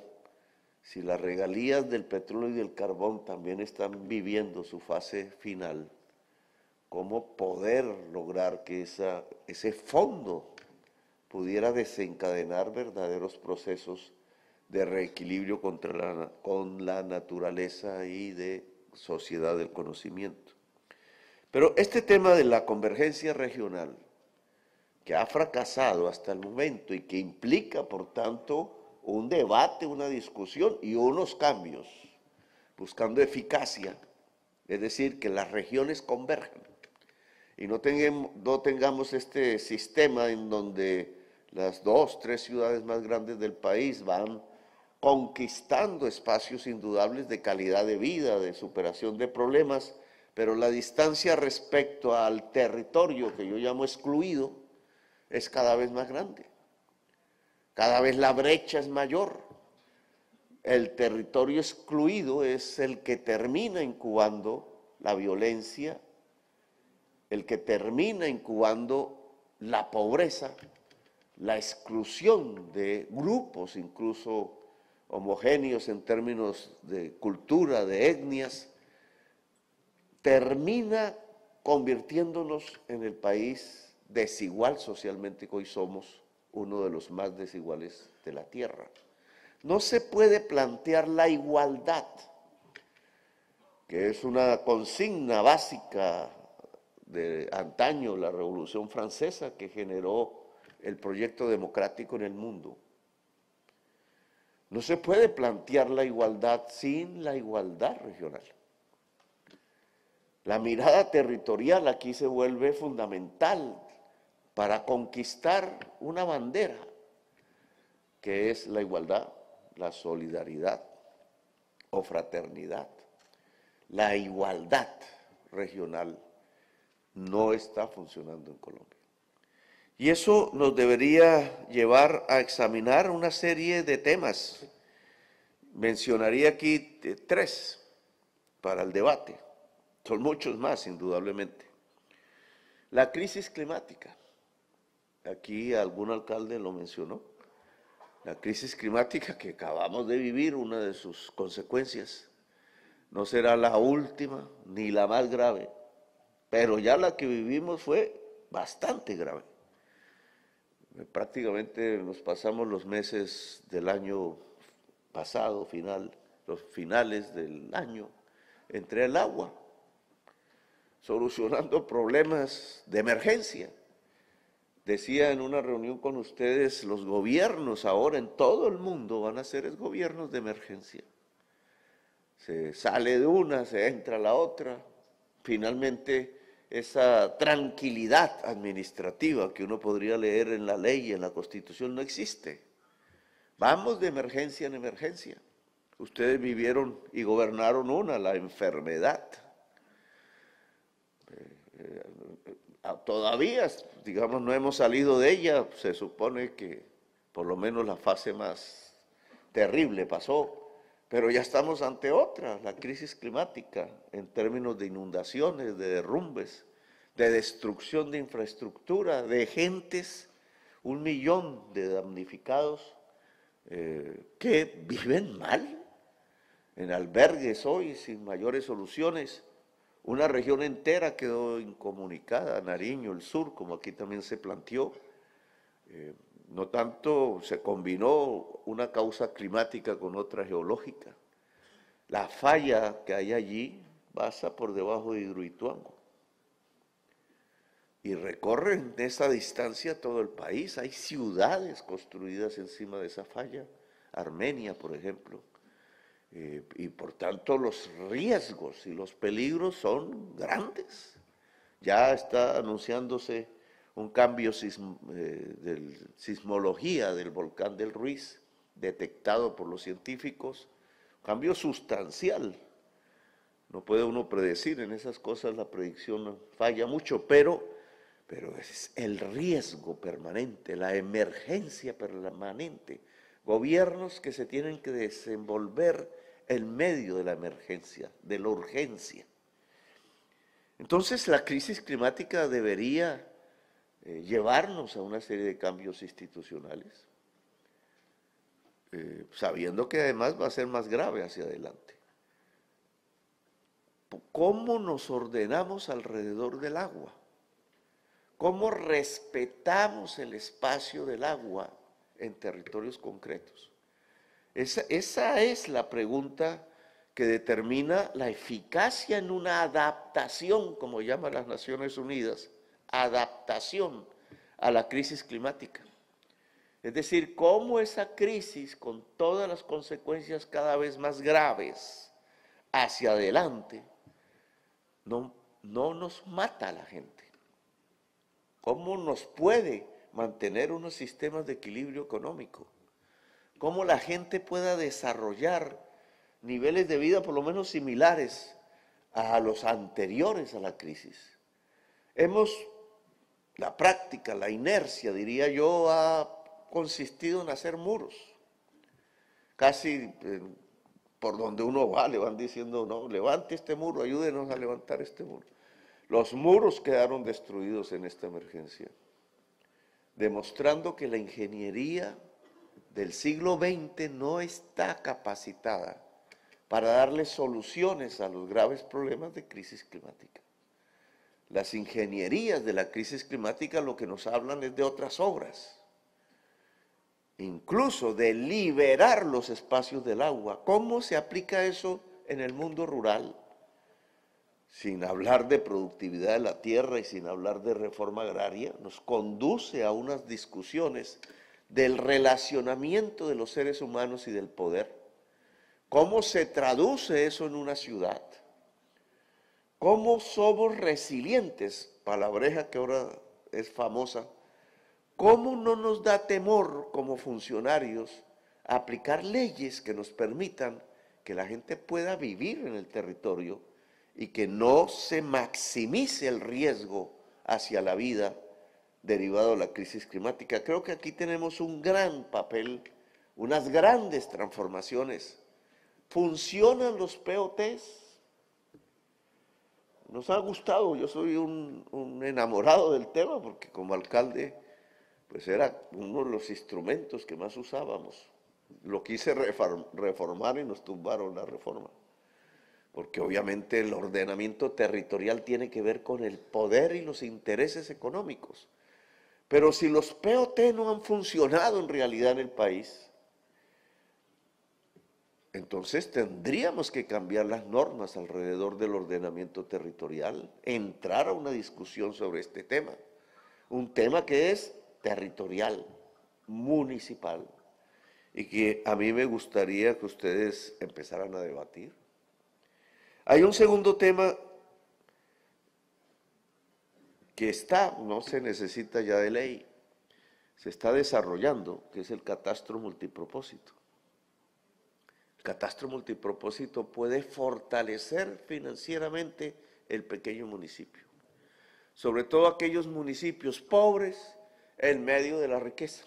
[SPEAKER 10] si las regalías del petróleo y del carbón también están viviendo su fase final, cómo poder lograr que ese fondo pudiera desencadenar verdaderos procesos de reequilibrio con la naturaleza y de sociedad del conocimiento. Pero este tema de la convergencia regional, que ha fracasado hasta el momento y que implica, por tanto, un debate, una discusión y unos cambios, buscando eficacia, es decir, que las regiones converjan y no tengamos este sistema en donde las 2, 3 ciudades más grandes del país van conquistando espacios indudables de calidad de vida, de superación de problemas, pero la distancia respecto al territorio que yo llamo excluido es cada vez más grande. Cada vez la brecha es mayor. El territorio excluido es el que termina incubando la violencia, el que termina incubando la pobreza, la exclusión de grupos incluso homogéneos en términos de cultura, de etnias, termina convirtiéndonos en el país desigual socialmente que hoy somos, uno de los más desiguales de la tierra. No se puede plantear la igualdad, que es una consigna básica de antaño, la Revolución Francesa, que generó el proyecto democrático en el mundo. No se puede plantear la igualdad sin la igualdad regional. La mirada territorial aquí se vuelve fundamental para conquistar una bandera, que es la igualdad, la solidaridad o fraternidad. La igualdad regional no está funcionando en Colombia. Y eso nos debería llevar a examinar una serie de temas. Mencionaría aquí 3 para el debate. Son muchos más, indudablemente. La crisis climática. Aquí algún alcalde lo mencionó. La crisis climática que acabamos de vivir, una de sus consecuencias, no será la última ni la más grave, pero ya la que vivimos fue bastante grave. Prácticamente nos pasamos los meses del año pasado, los finales del año, entre el agua, solucionando problemas de emergencia. Decía en una reunión con ustedes, los gobiernos ahora en todo el mundo van a ser gobiernos de emergencia. Se sale de una, se entra a la otra, finalmente esa tranquilidad administrativa que uno podría leer en la ley y en la Constitución no existe. Vamos de emergencia en emergencia. Ustedes vivieron y gobernaron la enfermedad. Todavía, digamos, no hemos salido de ella, se supone que por lo menos la fase más terrible pasó, pero ya estamos ante otra, la crisis climática, en términos de inundaciones, de derrumbes, de destrucción de infraestructura, de gentes, 1 millón de damnificados que viven mal, en albergues hoy, sin mayores soluciones. Una región entera quedó incomunicada, Nariño, el sur, como aquí también se planteó. No tanto se combinó una causa climática con otra geológica. La falla que hay allí pasa por debajo de Hidroituango y recorre en esa distancia todo el país. Hay ciudades construidas encima de esa falla, Armenia, por ejemplo. Y por tanto los riesgos y los peligros son grandes. Ya está anunciándose un cambio de sismología del volcán del Ruiz, detectado por los científicos, cambio sustancial. No puede uno predecir en esas cosas, la predicción falla mucho, pero es el riesgo permanente, la emergencia permanente. Gobiernos que se tienen que desenvolver en medio de la emergencia, de la urgencia. Entonces la crisis climática debería llevarnos a una serie de cambios institucionales, sabiendo que además va a ser más grave hacia adelante. ¿Cómo nos ordenamos alrededor del agua? ¿Cómo respetamos el espacio del agua en territorios concretos? Esa es la pregunta que determina la eficacia en una adaptación, como llaman las Naciones Unidas, adaptación a la crisis climática. Es decir, cómo esa crisis, con todas las consecuencias cada vez más graves hacia adelante, no nos mata a la gente. ¿Cómo nos puede mantener unos sistemas de equilibrio económico? ¿Cómo la gente pueda desarrollar niveles de vida por lo menos similares a los anteriores a la crisis? La práctica, la inercia, diría yo, ha consistido en hacer muros. Casi por donde uno va le van diciendo, no, levante este muro, ayúdenos a levantar este muro. Los muros quedaron destruidos en esta emergencia, demostrando que la ingeniería del siglo XX no está capacitada para darle soluciones a los graves problemas de crisis climática. Las ingenierías de la crisis climática lo que nos hablan es de otras obras, incluso de liberar los espacios del agua. ¿Cómo se aplica eso en el mundo rural? Sin hablar de productividad de la tierra y sin hablar de reforma agraria, nos conduce a unas discusiones del relacionamiento de los seres humanos y del poder. ¿Cómo se traduce eso en una ciudad? ¿Cómo somos resilientes? Palabreja que ahora es famosa. ¿Cómo no nos da temor como funcionarios aplicar leyes que nos permitan que la gente pueda vivir en el territorio y que no se maximice el riesgo hacia la vida derivado de la crisis climática? Creo que aquí tenemos un gran papel, unas grandes transformaciones. ¿Funcionan los POTs? Nos ha gustado, yo soy un enamorado del tema porque como alcalde pues era uno de los instrumentos que más usábamos. Lo quise reformar y nos tumbaron la reforma, porque obviamente el ordenamiento territorial tiene que ver con el poder y los intereses económicos. Pero si los POT no han funcionado en realidad en el país, entonces tendríamos que cambiar las normas alrededor del ordenamiento territorial, entrar a una discusión sobre este tema, un tema que es territorial, municipal, y que a mí me gustaría que ustedes empezaran a debatir. Hay un segundo tema que no se necesita ya de ley, se está desarrollando, que es el catastro multipropósito. El catastro multipropósito puede fortalecer financieramente el pequeño municipio, sobre todo aquellos municipios pobres en medio de la riqueza,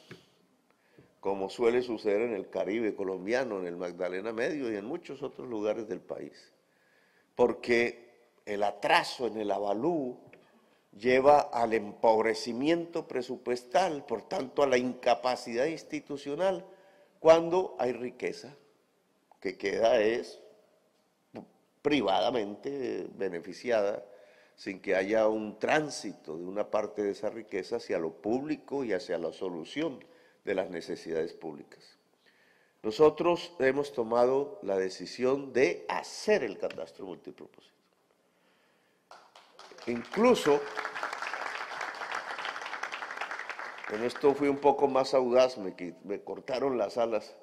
[SPEAKER 10] como suele suceder en el Caribe colombiano, en el Magdalena Medio y en muchos otros lugares del país, porque el atraso en el avalúo lleva al empobrecimiento presupuestal, por tanto a la incapacidad institucional, cuando hay riqueza que queda privadamente beneficiada, sin que haya un tránsito de una parte de esa riqueza hacia lo público y hacia la solución de las necesidades públicas. Nosotros hemos tomado la decisión de hacer el catastro multipropósito. Incluso, en esto fui un poco más audaz, me cortaron las alas,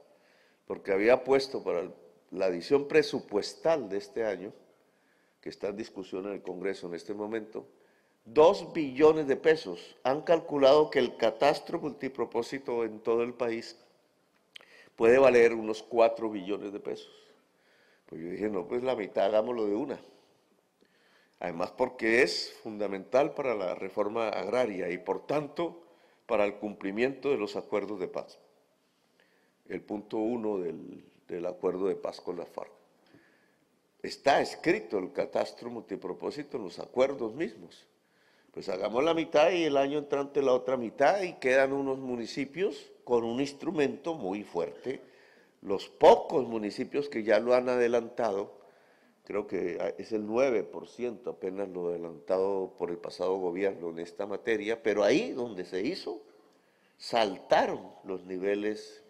[SPEAKER 10] porque había puesto para la edición presupuestal de este año, que está en discusión en el Congreso en este momento, 2 billones de pesos. Han calculado que el catastro multipropósito en todo el país puede valer unos 4 billones de pesos. Pues yo dije, no, pues la mitad hagámoslo de una. Además porque es fundamental para la reforma agraria y por tanto para el cumplimiento de los acuerdos de paz. El punto 1 del acuerdo de paz con la FARC. está escrito el catastro multipropósito en los acuerdos mismos. Pues hagamos la mitad y el año entrante la otra mitad y quedan unos municipios con un instrumento muy fuerte. Los pocos municipios que ya lo han adelantado, creo que es el 9%, apenas lo adelantado por el pasado gobierno en esta materia, pero ahí donde se hizo, saltaron los niveles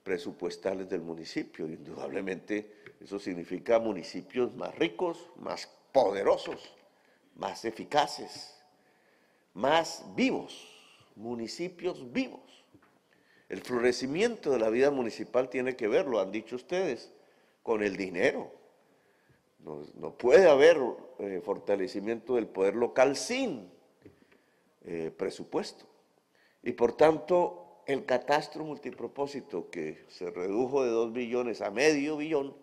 [SPEAKER 10] presupuestales del municipio. Indudablemente eso significa municipios más ricos, más poderosos, más eficaces, más vivos, municipios vivos. El florecimiento de la vida municipal tiene que ver, lo han dicho ustedes, con el dinero. No puede haber fortalecimiento del poder local sin presupuesto. Y por tanto, el catastro multipropósito que se redujo de 2 billones a medio billón,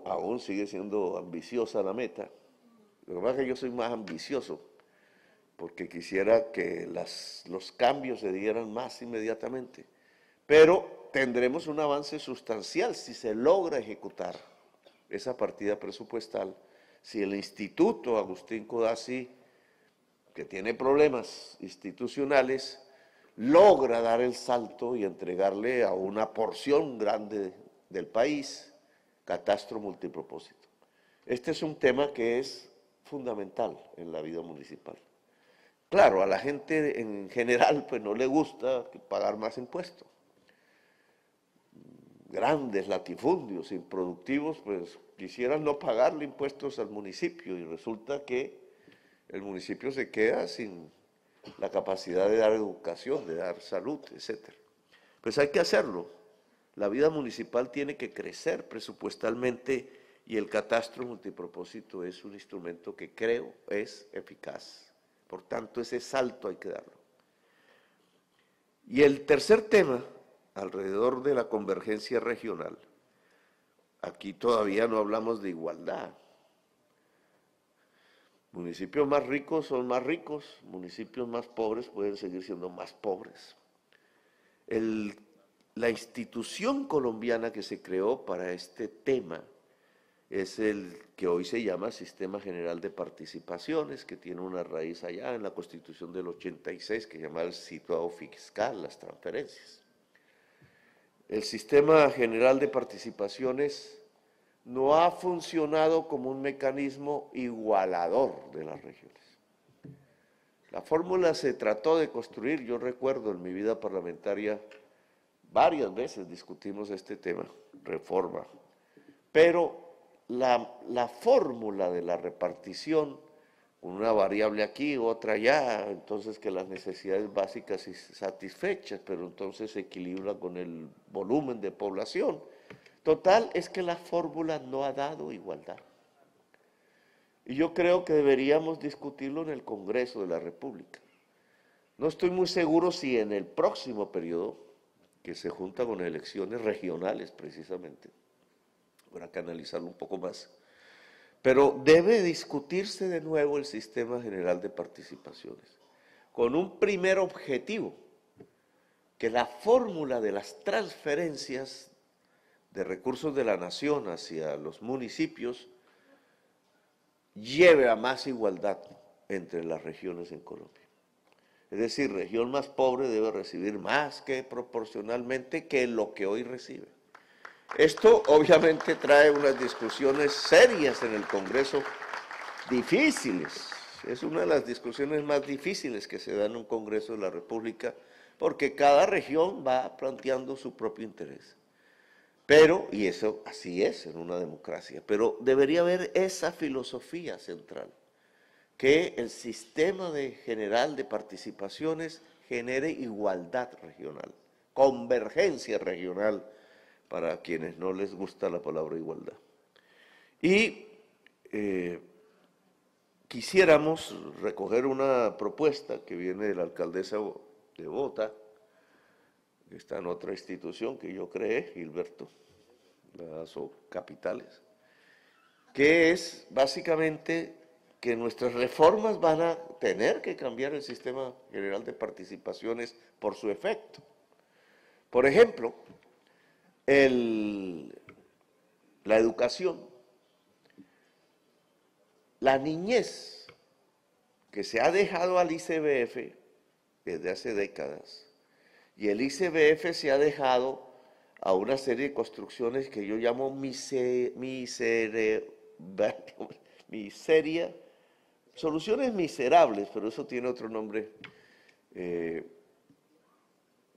[SPEAKER 10] aún sigue siendo ambiciosa la meta. Lo que pasa es que yo soy más ambicioso, porque quisiera que los cambios se dieran más inmediatamente. Pero tendremos un avance sustancial si se logra ejecutar esa partida presupuestal, si el Instituto Agustín Codazzi, que tiene problemas institucionales, logra dar el salto y entregarle a una porción grande del país catastro multipropósito. Este es un tema que es fundamental en la vida municipal. Claro, a la gente en general pues no le gusta pagar más impuestos. Grandes latifundios improductivos pues quisieran no pagarle impuestos al municipio y resulta que el municipio se queda sin la capacidad de dar educación, de dar salud, etc. Pues hay que hacerlo. La vida municipal tiene que crecer presupuestalmente y el catastro multipropósito es un instrumento que creo es eficaz. Por tanto, ese salto hay que darlo. Y el tercer tema, alrededor de la convergencia regional, aquí todavía no hablamos de igualdad. Municipios más ricos son más ricos, municipios más pobres pueden seguir siendo más pobres. La institución colombiana que se creó para este tema es el que hoy se llama Sistema General de Participaciones, que tiene una raíz allá en la Constitución del 86, que se llama el situado fiscal, las transferencias. El Sistema General de Participaciones no ha funcionado como un mecanismo igualador de las regiones. La fórmula se trató de construir, yo recuerdo en mi vida parlamentaria, varias veces discutimos este tema, reforma, pero la fórmula de la repartición, una variable aquí, otra allá, entonces que las necesidades básicas satisfechas, pero entonces se equilibra con el volumen de población. Total, es que la fórmula no ha dado igualdad. Y yo creo que deberíamos discutirlo en el Congreso de la República. No estoy muy seguro si en el próximo periodo, que se junta con elecciones regionales precisamente, habrá que analizarlo un poco más, pero debe discutirse de nuevo el Sistema General de Participaciones, con un primer objetivo, que la fórmula de las transferencias de recursos de la nación hacia los municipios lleve a más igualdad entre las regiones en Colombia. Es decir, región más pobre debe recibir más que proporcionalmente que lo que hoy recibe. Esto obviamente trae unas discusiones serias en el Congreso, difíciles. Es una de las discusiones más difíciles que se da en un Congreso de la República, porque cada región va planteando su propio interés. Pero, y eso así es en una democracia, pero debería haber esa filosofía central, que el sistema general de participaciones genere igualdad regional, convergencia regional, para quienes no les gusta la palabra igualdad. Y quisiéramos recoger una propuesta que viene de la alcaldesa de Bogotá, que está en otra institución que yo creé, Gilberto, las capitales, que es básicamente que nuestras reformas van a tener que cambiar el sistema general de participaciones por su efecto. Por ejemplo, la educación la niñez que se ha dejado al ICBF desde hace décadas, y el ICBF se ha dejado a una serie de construcciones que yo llamo soluciones miserables, pero eso tiene otro nombre,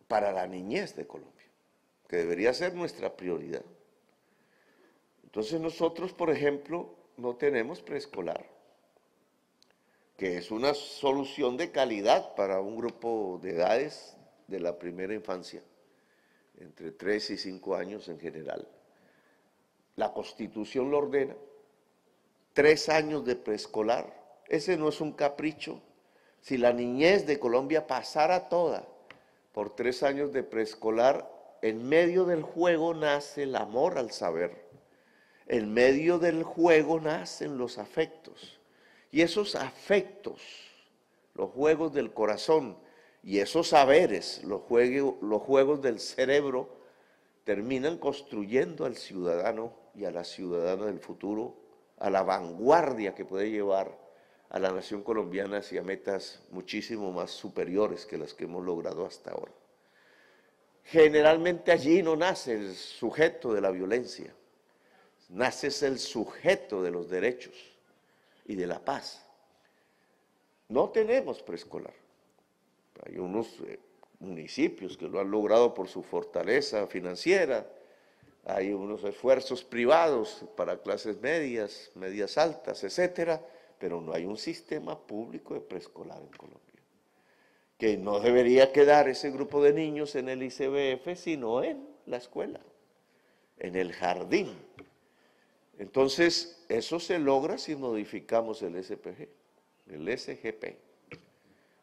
[SPEAKER 10] para la niñez de Colombia, que debería ser nuestra prioridad. Entonces nosotros, por ejemplo, no tenemos preescolar, que es una solución de calidad para un grupo de edades de la primera infancia, entre 3 y 5 años en general. La Constitución lo ordena, 3 años de preescolar. Ese no es un capricho. Si la niñez de Colombia pasara toda por 3 años de preescolar, en medio del juego nace el amor al saber. En medio del juego nacen los afectos. Y esos afectos, los juegos del corazón y esos saberes, los juegos del cerebro, terminan construyendo al ciudadano y a la ciudadana del futuro a la vanguardia que puede llevar a la nación colombiana hacia metas muchísimo más superiores que las que hemos logrado hasta ahora. Generalmente allí no nace el sujeto de la violencia, nace el sujeto de los derechos y de la paz. No tenemos preescolar. Hay unos municipios que lo han logrado por su fortaleza financiera, hay unos esfuerzos privados para clases medias, medias altas, etcétera, pero no hay un sistema público de preescolar en Colombia, que no debería quedar ese grupo de niños en el ICBF, sino en la escuela, en el jardín. Entonces, eso se logra si modificamos el SGP,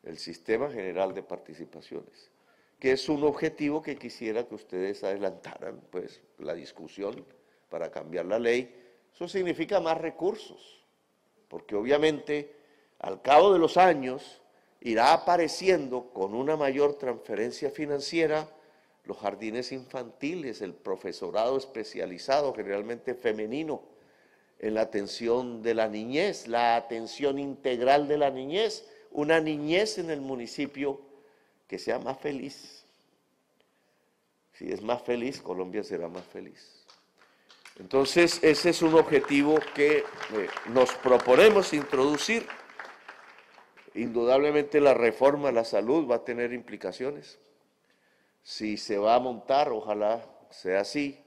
[SPEAKER 10] el Sistema General de Participaciones, que es un objetivo que quisiera que ustedes adelantaran, pues, la discusión para cambiar la ley. Eso significa más recursos, porque obviamente al cabo de los años irá apareciendo con una mayor transferencia financiera los jardines infantiles, el profesorado especializado, generalmente femenino, en la atención de la niñez, la atención integral de la niñez, una niñez en el municipio que sea más feliz. Si es más feliz, Colombia será más feliz. Entonces, ese es un objetivo que nos proponemos introducir. Indudablemente la reforma a la salud va a tener implicaciones. Si se va a montar, ojalá sea así,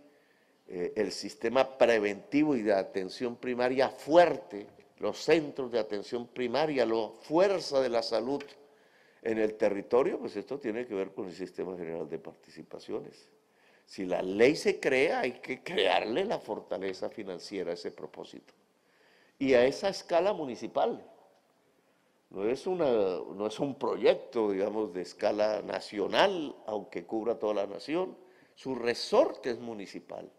[SPEAKER 10] el sistema preventivo y de atención primaria fuerte, los centros de atención primaria, la fuerza de la salud en el territorio, pues esto tiene que ver con el Sistema General de Participaciones. Si la ley se crea, hay que crearle la fortaleza financiera a ese propósito. Y a esa escala municipal. No es un proyecto, digamos, de escala nacional, aunque cubra toda la nación. Su resorte es municipal.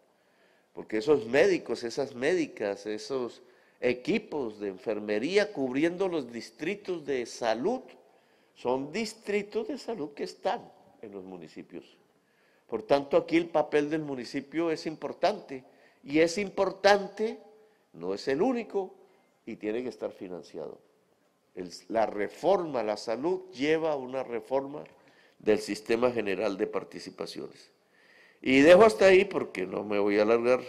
[SPEAKER 10] Porque esos médicos, esas médicas, esos equipos de enfermería cubriendo los distritos de salud, son distritos de salud que están en los municipios. Por tanto, aquí el papel del municipio es importante, y es importante, no es el único, y tiene que estar financiado. La reforma a la salud lleva a una reforma del Sistema General de Participaciones. Y dejo hasta ahí porque no me voy a alargar.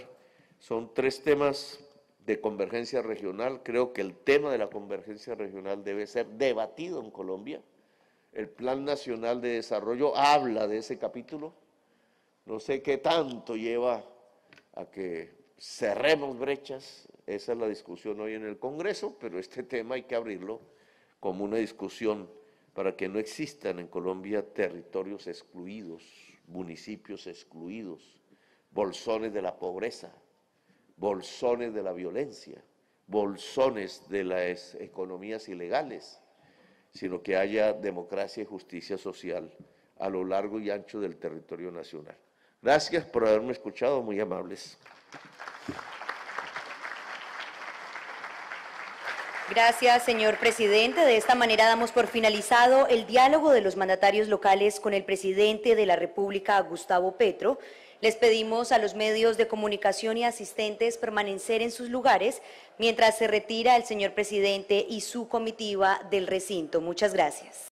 [SPEAKER 10] Son 3 temas de convergencia regional. Creo que el tema de la convergencia regional debe ser debatido en Colombia. El Plan Nacional de Desarrollo habla de ese capítulo. No sé qué tanto lleva a que cerremos brechas. Esa es la discusión hoy en el Congreso, pero este tema hay que abrirlo como una discusión para que no existan en Colombia territorios excluidos, municipios excluidos, bolsones de la pobreza, bolsones de la violencia, bolsones de las economías ilegales, sino que haya democracia y justicia social a lo largo y ancho del territorio nacional. Gracias por haberme escuchado, muy amables.
[SPEAKER 1] Gracias, señor presidente. De esta manera damos por finalizado el diálogo de los mandatarios locales con el presidente de la República, Gustavo Petro. Les pedimos a los medios de comunicación y asistentes permanecer en sus lugares mientras se retira el señor presidente y su comitiva del recinto. Muchas gracias.